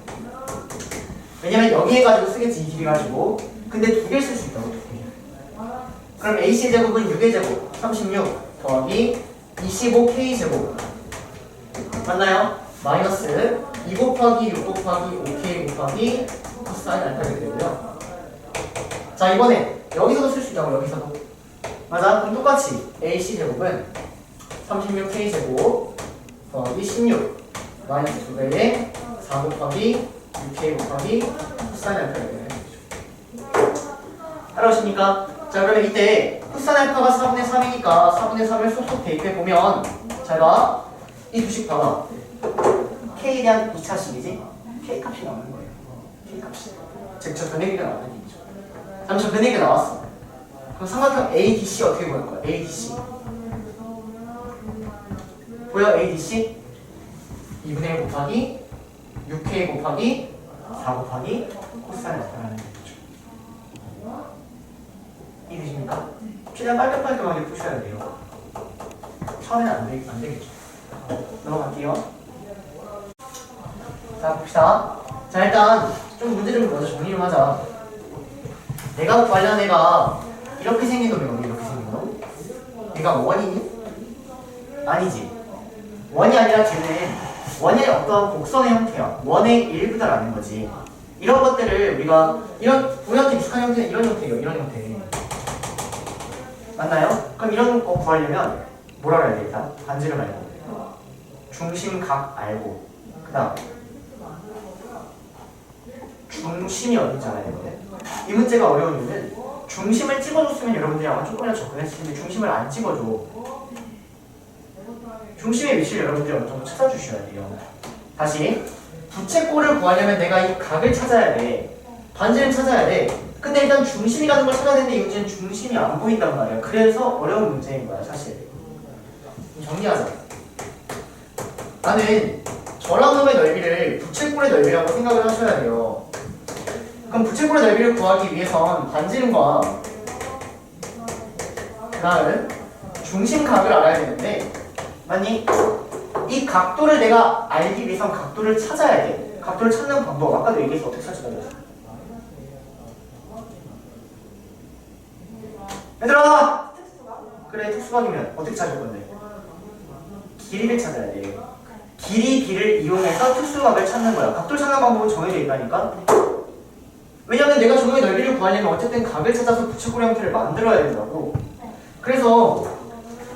왜냐면 여기 해가지고 쓰겠지, 이 길이 가지고. 근데 2개 쓸 수 있다고, 2개. 그럼 AC의 제곱은 6의 제곱 36 더하기 25K 제곱 맞나요? 마이너스 2 곱하기 6 곱하기 5K 곱하기 코사인 알파 이렇게 되고요. 자, 이번에 여기서도 쓸 수 있다고, 여기서도. 맞아? 그럼 똑같이 AC 제곱은 36K 제곱 더하기 16 마이너스 2배의 4 곱하기 6K 곱하기 코사인 알파 이렇게 되는 거죠. 따라오십니까? 자, 그러면 이때 코사인 알파가 4분의 3이니까 4분의 3을 쏙쏙 대입해보면, 잘 봐. 이 두 식 봐봐. K에 대한 2차식이지? K 값이 나오는 거예요. K 값이. 즉, 저 변액이가 나오는 얘기죠. 다음 저 변액이 나왔어. 그럼 삼각형 ADC 어떻게 보일 거야? ADC. 보여? ADC? 2분의 1 곱하기 6K 곱하기 4 곱하기 코사인 알파라는 거죠. 이해되십니까? 최대한 깔끔하게 푸셔야 돼요. 처음에는 안 되겠죠. 넘어갈게요. 자, 봅시다. 자, 일단 좀 문제 좀 먼저 정리 좀 하자. 내가 관련 애가 이렇게 생긴 놈이 어디 이렇게 생긴 놈? 얘가 원이니? 아니지. 원이 아니라 쟤는 원의 어떤 곡선의 형태야. 원의 일부다라는 거지. 이런 것들을 우리가 이런 우리한테 익숙한 형태는 이런 형태예요. 이런 형태. 맞나요? 그럼 이런 거 구하려면 뭐라 그래야 돼? 일단 반지를 말고 중심각 알고, 그 다음 중심이 어딘지 알아야 되거든. 이 문제가 어려운 이유는 중심을 찍어줬으면 여러분들이 아마 조금이라도 접근했을 텐데 중심을 안 찍어줘. 중심의 위치를 여러분들이 어느 정도 찾아주셔야 돼요. 다시 부채꼴을 구하려면 내가 이 각을 찾아야 돼. 반지를 찾아야 돼. 근데 일단 중심이라는 걸 찾아야 되는데 이 문제는 중심이 안 보인단 말이야. 그래서 어려운 문제인 거야, 사실. 정리하자. 나는 저랑 놈의 넓이를 부채꼴의 넓이라고 생각을 하셔야 돼요. 그럼 부채꼴의 넓이를 구하기 위해선 반지름과 그 다음 중심각을 알아야 되는데, 맞니? 이 각도를 내가 알기 위해선 각도를 찾아야 돼. 각도를 찾는 방법 아까도 얘기해서 어떻게 찾으라고 했어? 얘들아! 그래, 특수각이면 어떻게 찾을 건데? 길이를 찾아야 돼. 길이 B를 이용해서 특수각을 찾는 거야. 각도를 찾는 방법은 정해져 있다니까? 왜냐면 내가 저의 넓이를 구하려면 어쨌든 각을 찾아서 부채꼴 형태를 만들어야 된다고. 그래서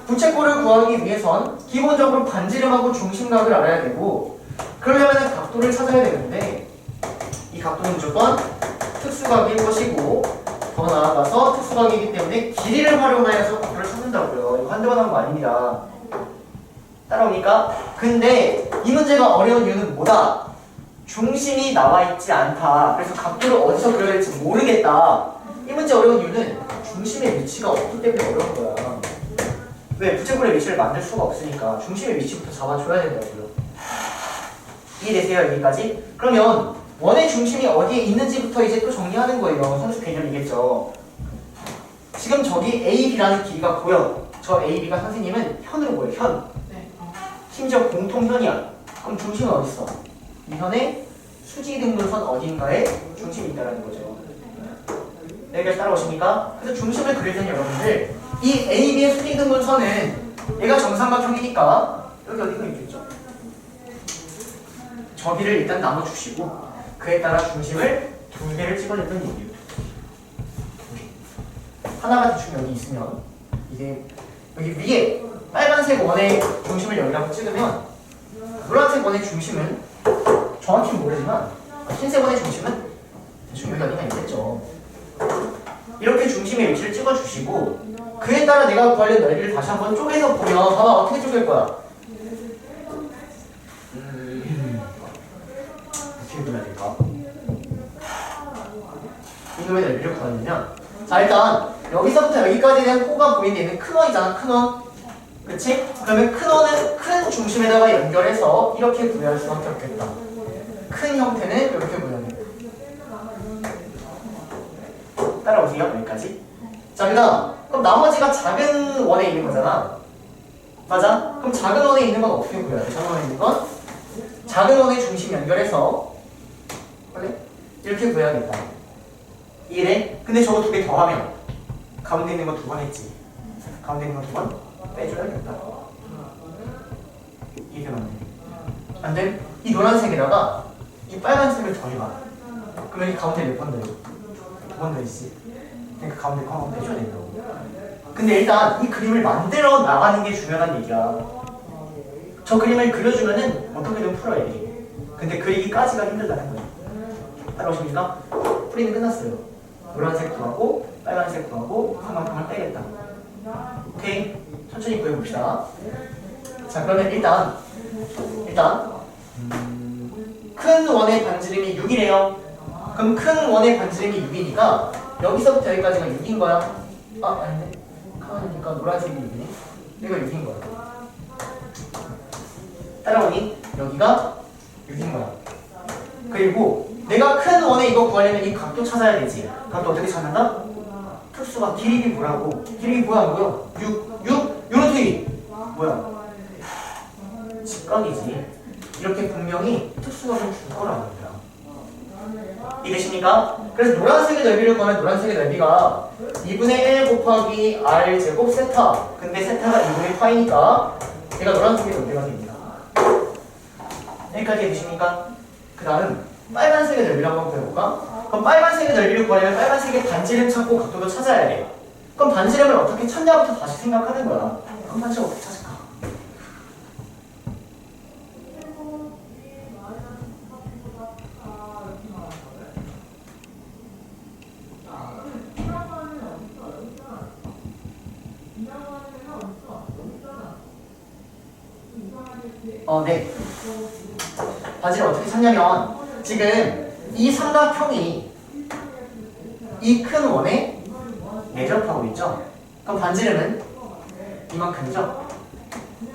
부채꼴을 구하기 위해선 기본적으로 반지름하고 중심각을 알아야 되고, 그러려면 각도를 찾아야 되는데 이 각도는 무조건 특수각일 것이고, 더 나아가서 특수각이기 때문에 길이를 활용하여서 각도를 찾는다고요. 이거 한두 번 한 거 아닙니다. 따라오니까? 근데 이 문제가 어려운 이유는 뭐다? 중심이 나와 있지 않다. 그래서 각도를 어디서 그려야 될지 모르겠다. 이 문제 어려운 이유는 중심의 위치가 없기 때문에 어려운 거야. 왜? 부채꼴의 위치를 만들 수가 없으니까 중심의 위치부터 잡아줘야 된다고요. 이해되세요? 여기까지? 그러면 원의 중심이 어디에 있는지부터 이제 또 정리하는 거예요. 선수 개념이겠죠. 지금 저기 AB라는 길이가 보여. 저 AB가 선생님은 현으로 보여. 현. 네. 심지어 공통현이야. 그럼 중심은 어디 있어? 이 현의 수지등분선 어딘가에 중심이 있다는 거죠. 여기까지 따라오십니까? 그래서 중심을 그릴 때는 여러분들 이 AB의 수직등분선은 얘가 정삼각형이니까 여기 어디가 있겠죠? 저기를 일단 나눠주시고 그에 따라 중심을 두 개를 찍어냈던 얘기예요. 하나가 대충 여기 있으면 이게 여기 위에 빨간색 원의 중심을 여기라고 찍으면 노란색 원의 중심은 정확히는 모르지만 흰색 원의 중심은 대충 여기 어디가 있겠죠. 이렇게 중심의 위치를 찍어주시고 그에 따라 내가 구하려는 넓이를 다시 한번 쪼개서 보면 봐봐 어떻게 쪼갤 거야? 어떻게 그려야 될까? 이놈의 넓이를 구하려면 자 일단 여기서부터 여기까지는 코가 보이는 데는 큰 원이잖아. 큰 원. 그치? 그러면 큰 원은 큰 중심에다가 연결해서 이렇게 구할 수밖에 없겠다. 큰 형태는 이렇게 구해야겠다. 따라오세요. 여기까지. 자, 그 다음. 그럼 나머지가 작은 원에 있는 거잖아. 맞아? 그럼 작은 원에 있는 건 어떻게 구해야 돼? 작은 원에 있는 건 작은 원의 중심 연결해서 그래? 이렇게 구해야겠다. 이해돼? 근데 저거 두 개 더하면 가운데 있는 거 두 번 했지. 가운데 있는 거 두 번 빼줘야겠다. 이해되면 안 돼? 안 돼? 이 노란색에다가 이 빨간색을 더해봐. 그러면 이 가운데 몇 번 더해? 두 번 더했지. 그러니까 가운데 거 한번 빼줘야 된다고. 근데 일단 이 그림을 만들어 나가는 게 중요한 얘기야. 저 그림을 그려주면은 어떻게든 풀어야 돼. 근데 그리기까지가 힘들다는 거야. 따라오십니까? 풀이는 끝났어요. 노란색 구하고 빨간색 구하고 삼각형을 빼겠다. 오케이? 천천히 구해봅시다. 자 그러면 일단 큰 원의 반지름이 6이래요. 그럼 큰 원의 반지름이 6이니까 여기서부터 여기까지가 6인 거야. 아 아닌데 카운이니까 노란색이 6이네. 여기가 6인 거야. 따라오니 여기가 6인 거야. 그리고 내가 큰 원에 이거 구하려면 이 각도 찾아야 되지. 각도 어떻게 찾는다? 특수가 길이 뭐라고? 길이 뭐야 뭐야? 6 요런 길이 뭐야? 직각이지. 이렇게 분명히 특수가 좀 줄 거라는 거야. 이해되십니까? 그래서 노란색의 넓이를 구하면 노란색의 넓이가 2분의 1 곱하기 r 제곱 세타. 근데 세타가 2분의 파이니까 얘가 노란색의 넓이가 됩니다. 여기까지 해주십니까? 그 다음 빨간색의 넓이를 한번 구해볼까? 그럼 빨간색의 넓이를 구하려면 빨간색의 반지름 찾고 각도도 찾아야 돼. 그럼 반지름을 어떻게 찾냐부터 다시 생각하는 거야. 그럼 반지름 어떻게 찾을까? 네. 반지름 어떻게 찾냐면 지금 이 삼각형이 이 큰 원에 내접하고 있죠. 그럼 반지름은 이만큼이죠.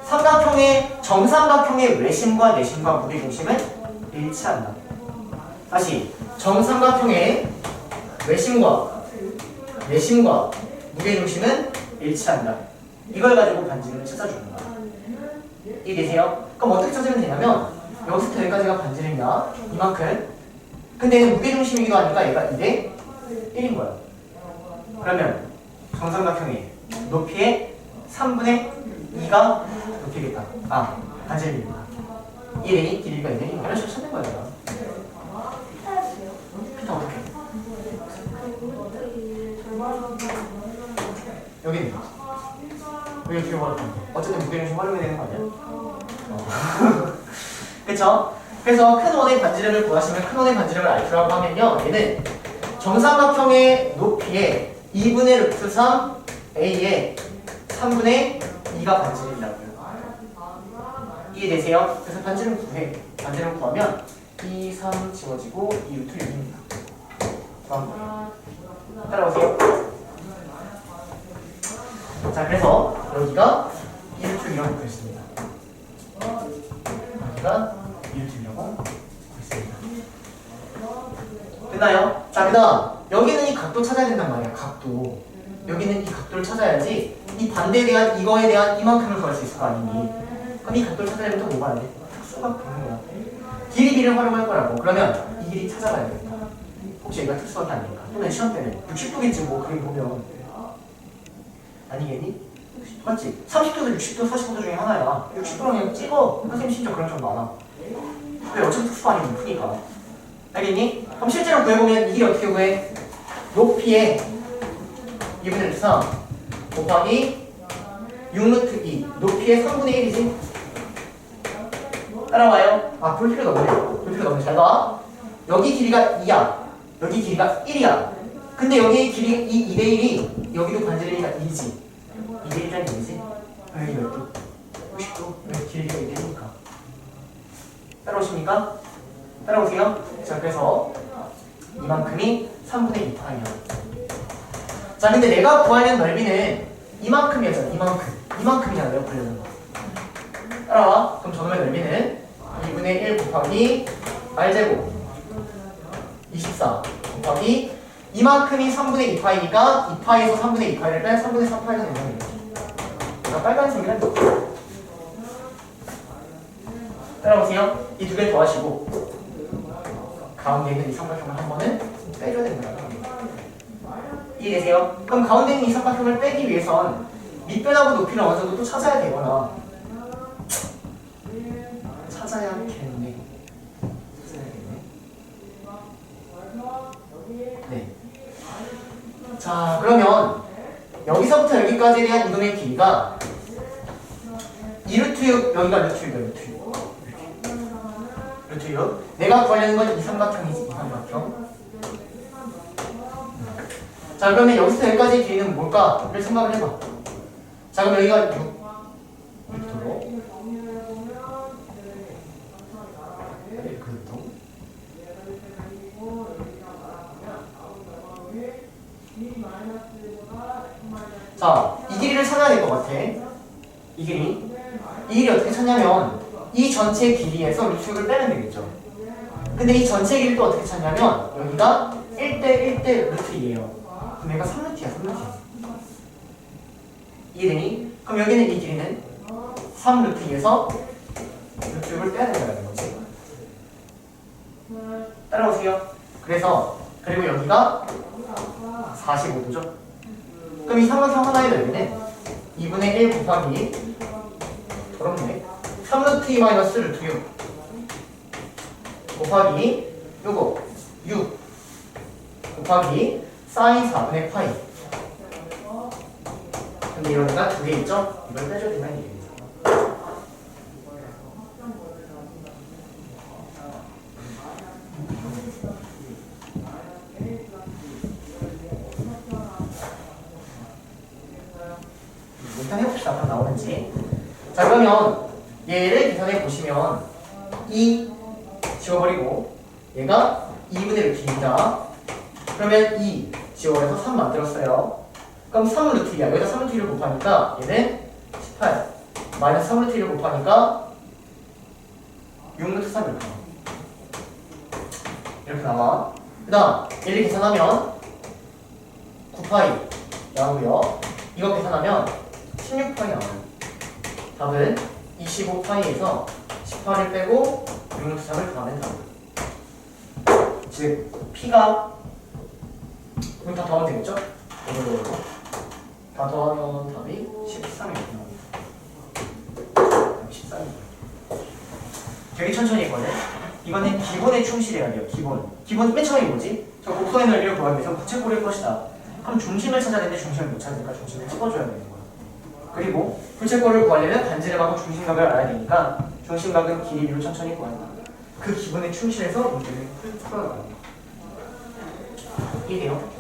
삼각형의 정삼각형의 외심과 내심과 무게중심은 일치한다. 다시 정삼각형의 외심과 내심과 무게중심은 일치한다. 이걸 가지고 반지름을 찾아주는 거야. 이해되세요? 그럼 어떻게 찾으면 되냐면 여기서부터 여기까지가 반지름이야. 이만큼. 근데 얘는 무게중심이기도 하니까 얘가 2대 1인 거야. 그러면 정삼각형의 높이의 3분의 2가 높이겠다. 아, 반지름입니다. 이해되니? 길이가 2대 1. 이런 식으로 찾는 거야. 피타 어떻게? 여기는 여기 어떻게 말할 건데? 어쨌든 무게중심 활용해야 되는 거 아니야? 그쵸? 그래서 큰 원의 반지름을 구하시면 큰 원의 반지름을 알프라고 하면요 얘는 정삼각형의 높이의 2분의 루트 3 a의 3분의 2가 반지름이라고요. 이해되세요? 그래서 반지름 구해. 반지름 구하면 2, 3 지워지고 2 루트 6입니다. 구한 거예요. 따라오세요. 자 그래서 여기가 2 루트 6이라고 했습니다. 여기가 2루트 6이라고 했습니다. 됐나요? 자, 그 다음 여기는 이 각도 찾아야 된단 말이야. 각도. 여기는 이 각도를 찾아야지 이 반대에 대한 이거에 대한 이만큼을 구할 수 있을 거 아니니. 그럼 이 각도를 찾아내면 또 뭐가 안 돼? 특수가 되는 거야. 길이 비를 활용할 거라고. 그러면 이 길이 찾아가야겠다. 혹시 얘가 특수가 아닐까? 또는 시험 때는 60도겠지 뭐 그림 보면. 아니겠니? 맞지? 30도도 60도 45도 중에 하나야. 60도랑 그냥 찍어. 선생님 심지어 그런 점 많아. 왜 어차피 특수 아니면 푸니까. 알겠니? 그럼 실제로 구해보면 이 길이 어떻게 구해? 높이에 2분의 루트 3 곱하기 6루트 2 높이의 3분의 1이지? 따라와요? 아, 볼 필요가 없네. 볼 필요가 없네. 잘 봐. 여기 길이가 2야. 여기 길이가 1이야. 근데 여기 길이가 2대 1이 여기도 반지름이가 2지. 2대 1이라는 얘기지? 여기 12, 50도. 여기 길이가 2대 1이니까. 따라오십니까? 따라오세요. 자, 그래서 이만큼이 3분의 2파이야. 자, 근데 내가 구하려는 넓이는 이만큼이었잖아. 이만큼이잖아. 내가 구하려는 거. 따라와. 그럼 저놈의 넓이는 2분의 1 곱하기 r제곱 24 곱하기 이만큼이 3분의 2파이니까 2파이에서 3분의 2파이를 빼면 3분의 3파이가 되는 거예요. 자, 빨간색이란 따라오세요. 이 두 개 더하시고 가운데 있는 이 삼각형을 한 번은 빼줘야 됩니다. 이해되세요? 그럼 가운데 있는 이 삼각형을 빼기 위해선 밑변하고 높이를 어느 정도 또 찾아야 되거나 찾아야겠네. 네. 자, 그러면 여기서부터 여기까지에 대한 이동의 길이가 2루트 6, 여기가 루트 6이야, 루트 6. 루트 6. 내가 구하려는 건 이 삼각형이지, 이 삼각형. 자, 그러면 여기서 여기까지의 길이는 뭘까를 생각을 해봐. 자, 그럼 여기가 6루트로 자, 이 길이를 찾아야 될 것 같아. 이 길이 어떻게 찾냐면 이 전체 길이에서 루트를 빼면 되겠죠. 근데 이 전체 길이를 또 어떻게 찾냐면 여기가 1대 1대 루트 2예요. 그럼 얘가 3루트야, 3루트. 이해되니? 그럼 여기는 이 길이는 3루트 2에서 루트 6을 빼야 된다는 거지. 따라오세요. 그리고 여기가 45도죠. 그럼 이 삼각형 하나의 넓이는 2분의 1 곱하기 더럽네 3루트 2 마이너스 루트 6 곱하기 요거 6 곱하기 사인 4분의 파이. 근데 이러니까 두 개 있죠? 이걸 빼줘야 된다는 얘기입니다. 일단 해봅시다. 그럼 나오는지. 자, 그러면 얘를 계산해 보시면 2 지워버리고 얘가 2분의 루트입니다. 그러면 2 지워버려서 3 만들었어요. 그럼 3루트 2야. 여기다 3루트 1을 곱하니까 얘는 18 마이너스 3루트 1을 곱하니까 6루트 3 이렇게 나와. 그 다음 얘를 계산하면 9파이 나오고요. 이거 계산하면 16파이 나와요. 답은 25파이에서 18을 빼고 6루트 3을 더하면 답. 즉 P가 그럼 다 더하면 되겠죠? 이걸로 다 더하면 답이 13이 나옵니다. 13이죠. 되게 천천히 했거든. 이거는 기본에 충실해야 돼요. 기본 맨 처음이 뭐지? 저 곡선의 넓이를 구하기 위해서 부채꼴일 것이다. 그럼 중심을 찾아야 되는데 중심을 못 찾으니까 중심을 찍어줘야 되는 거야. 그리고 부채꼴을 구하려면 반지름하고 중심각을 알아야 되니까 중심각은 길이로 천천히 구한다. 그 기본에 충실해서 문제를 풀어나가는 거야. 이해돼요?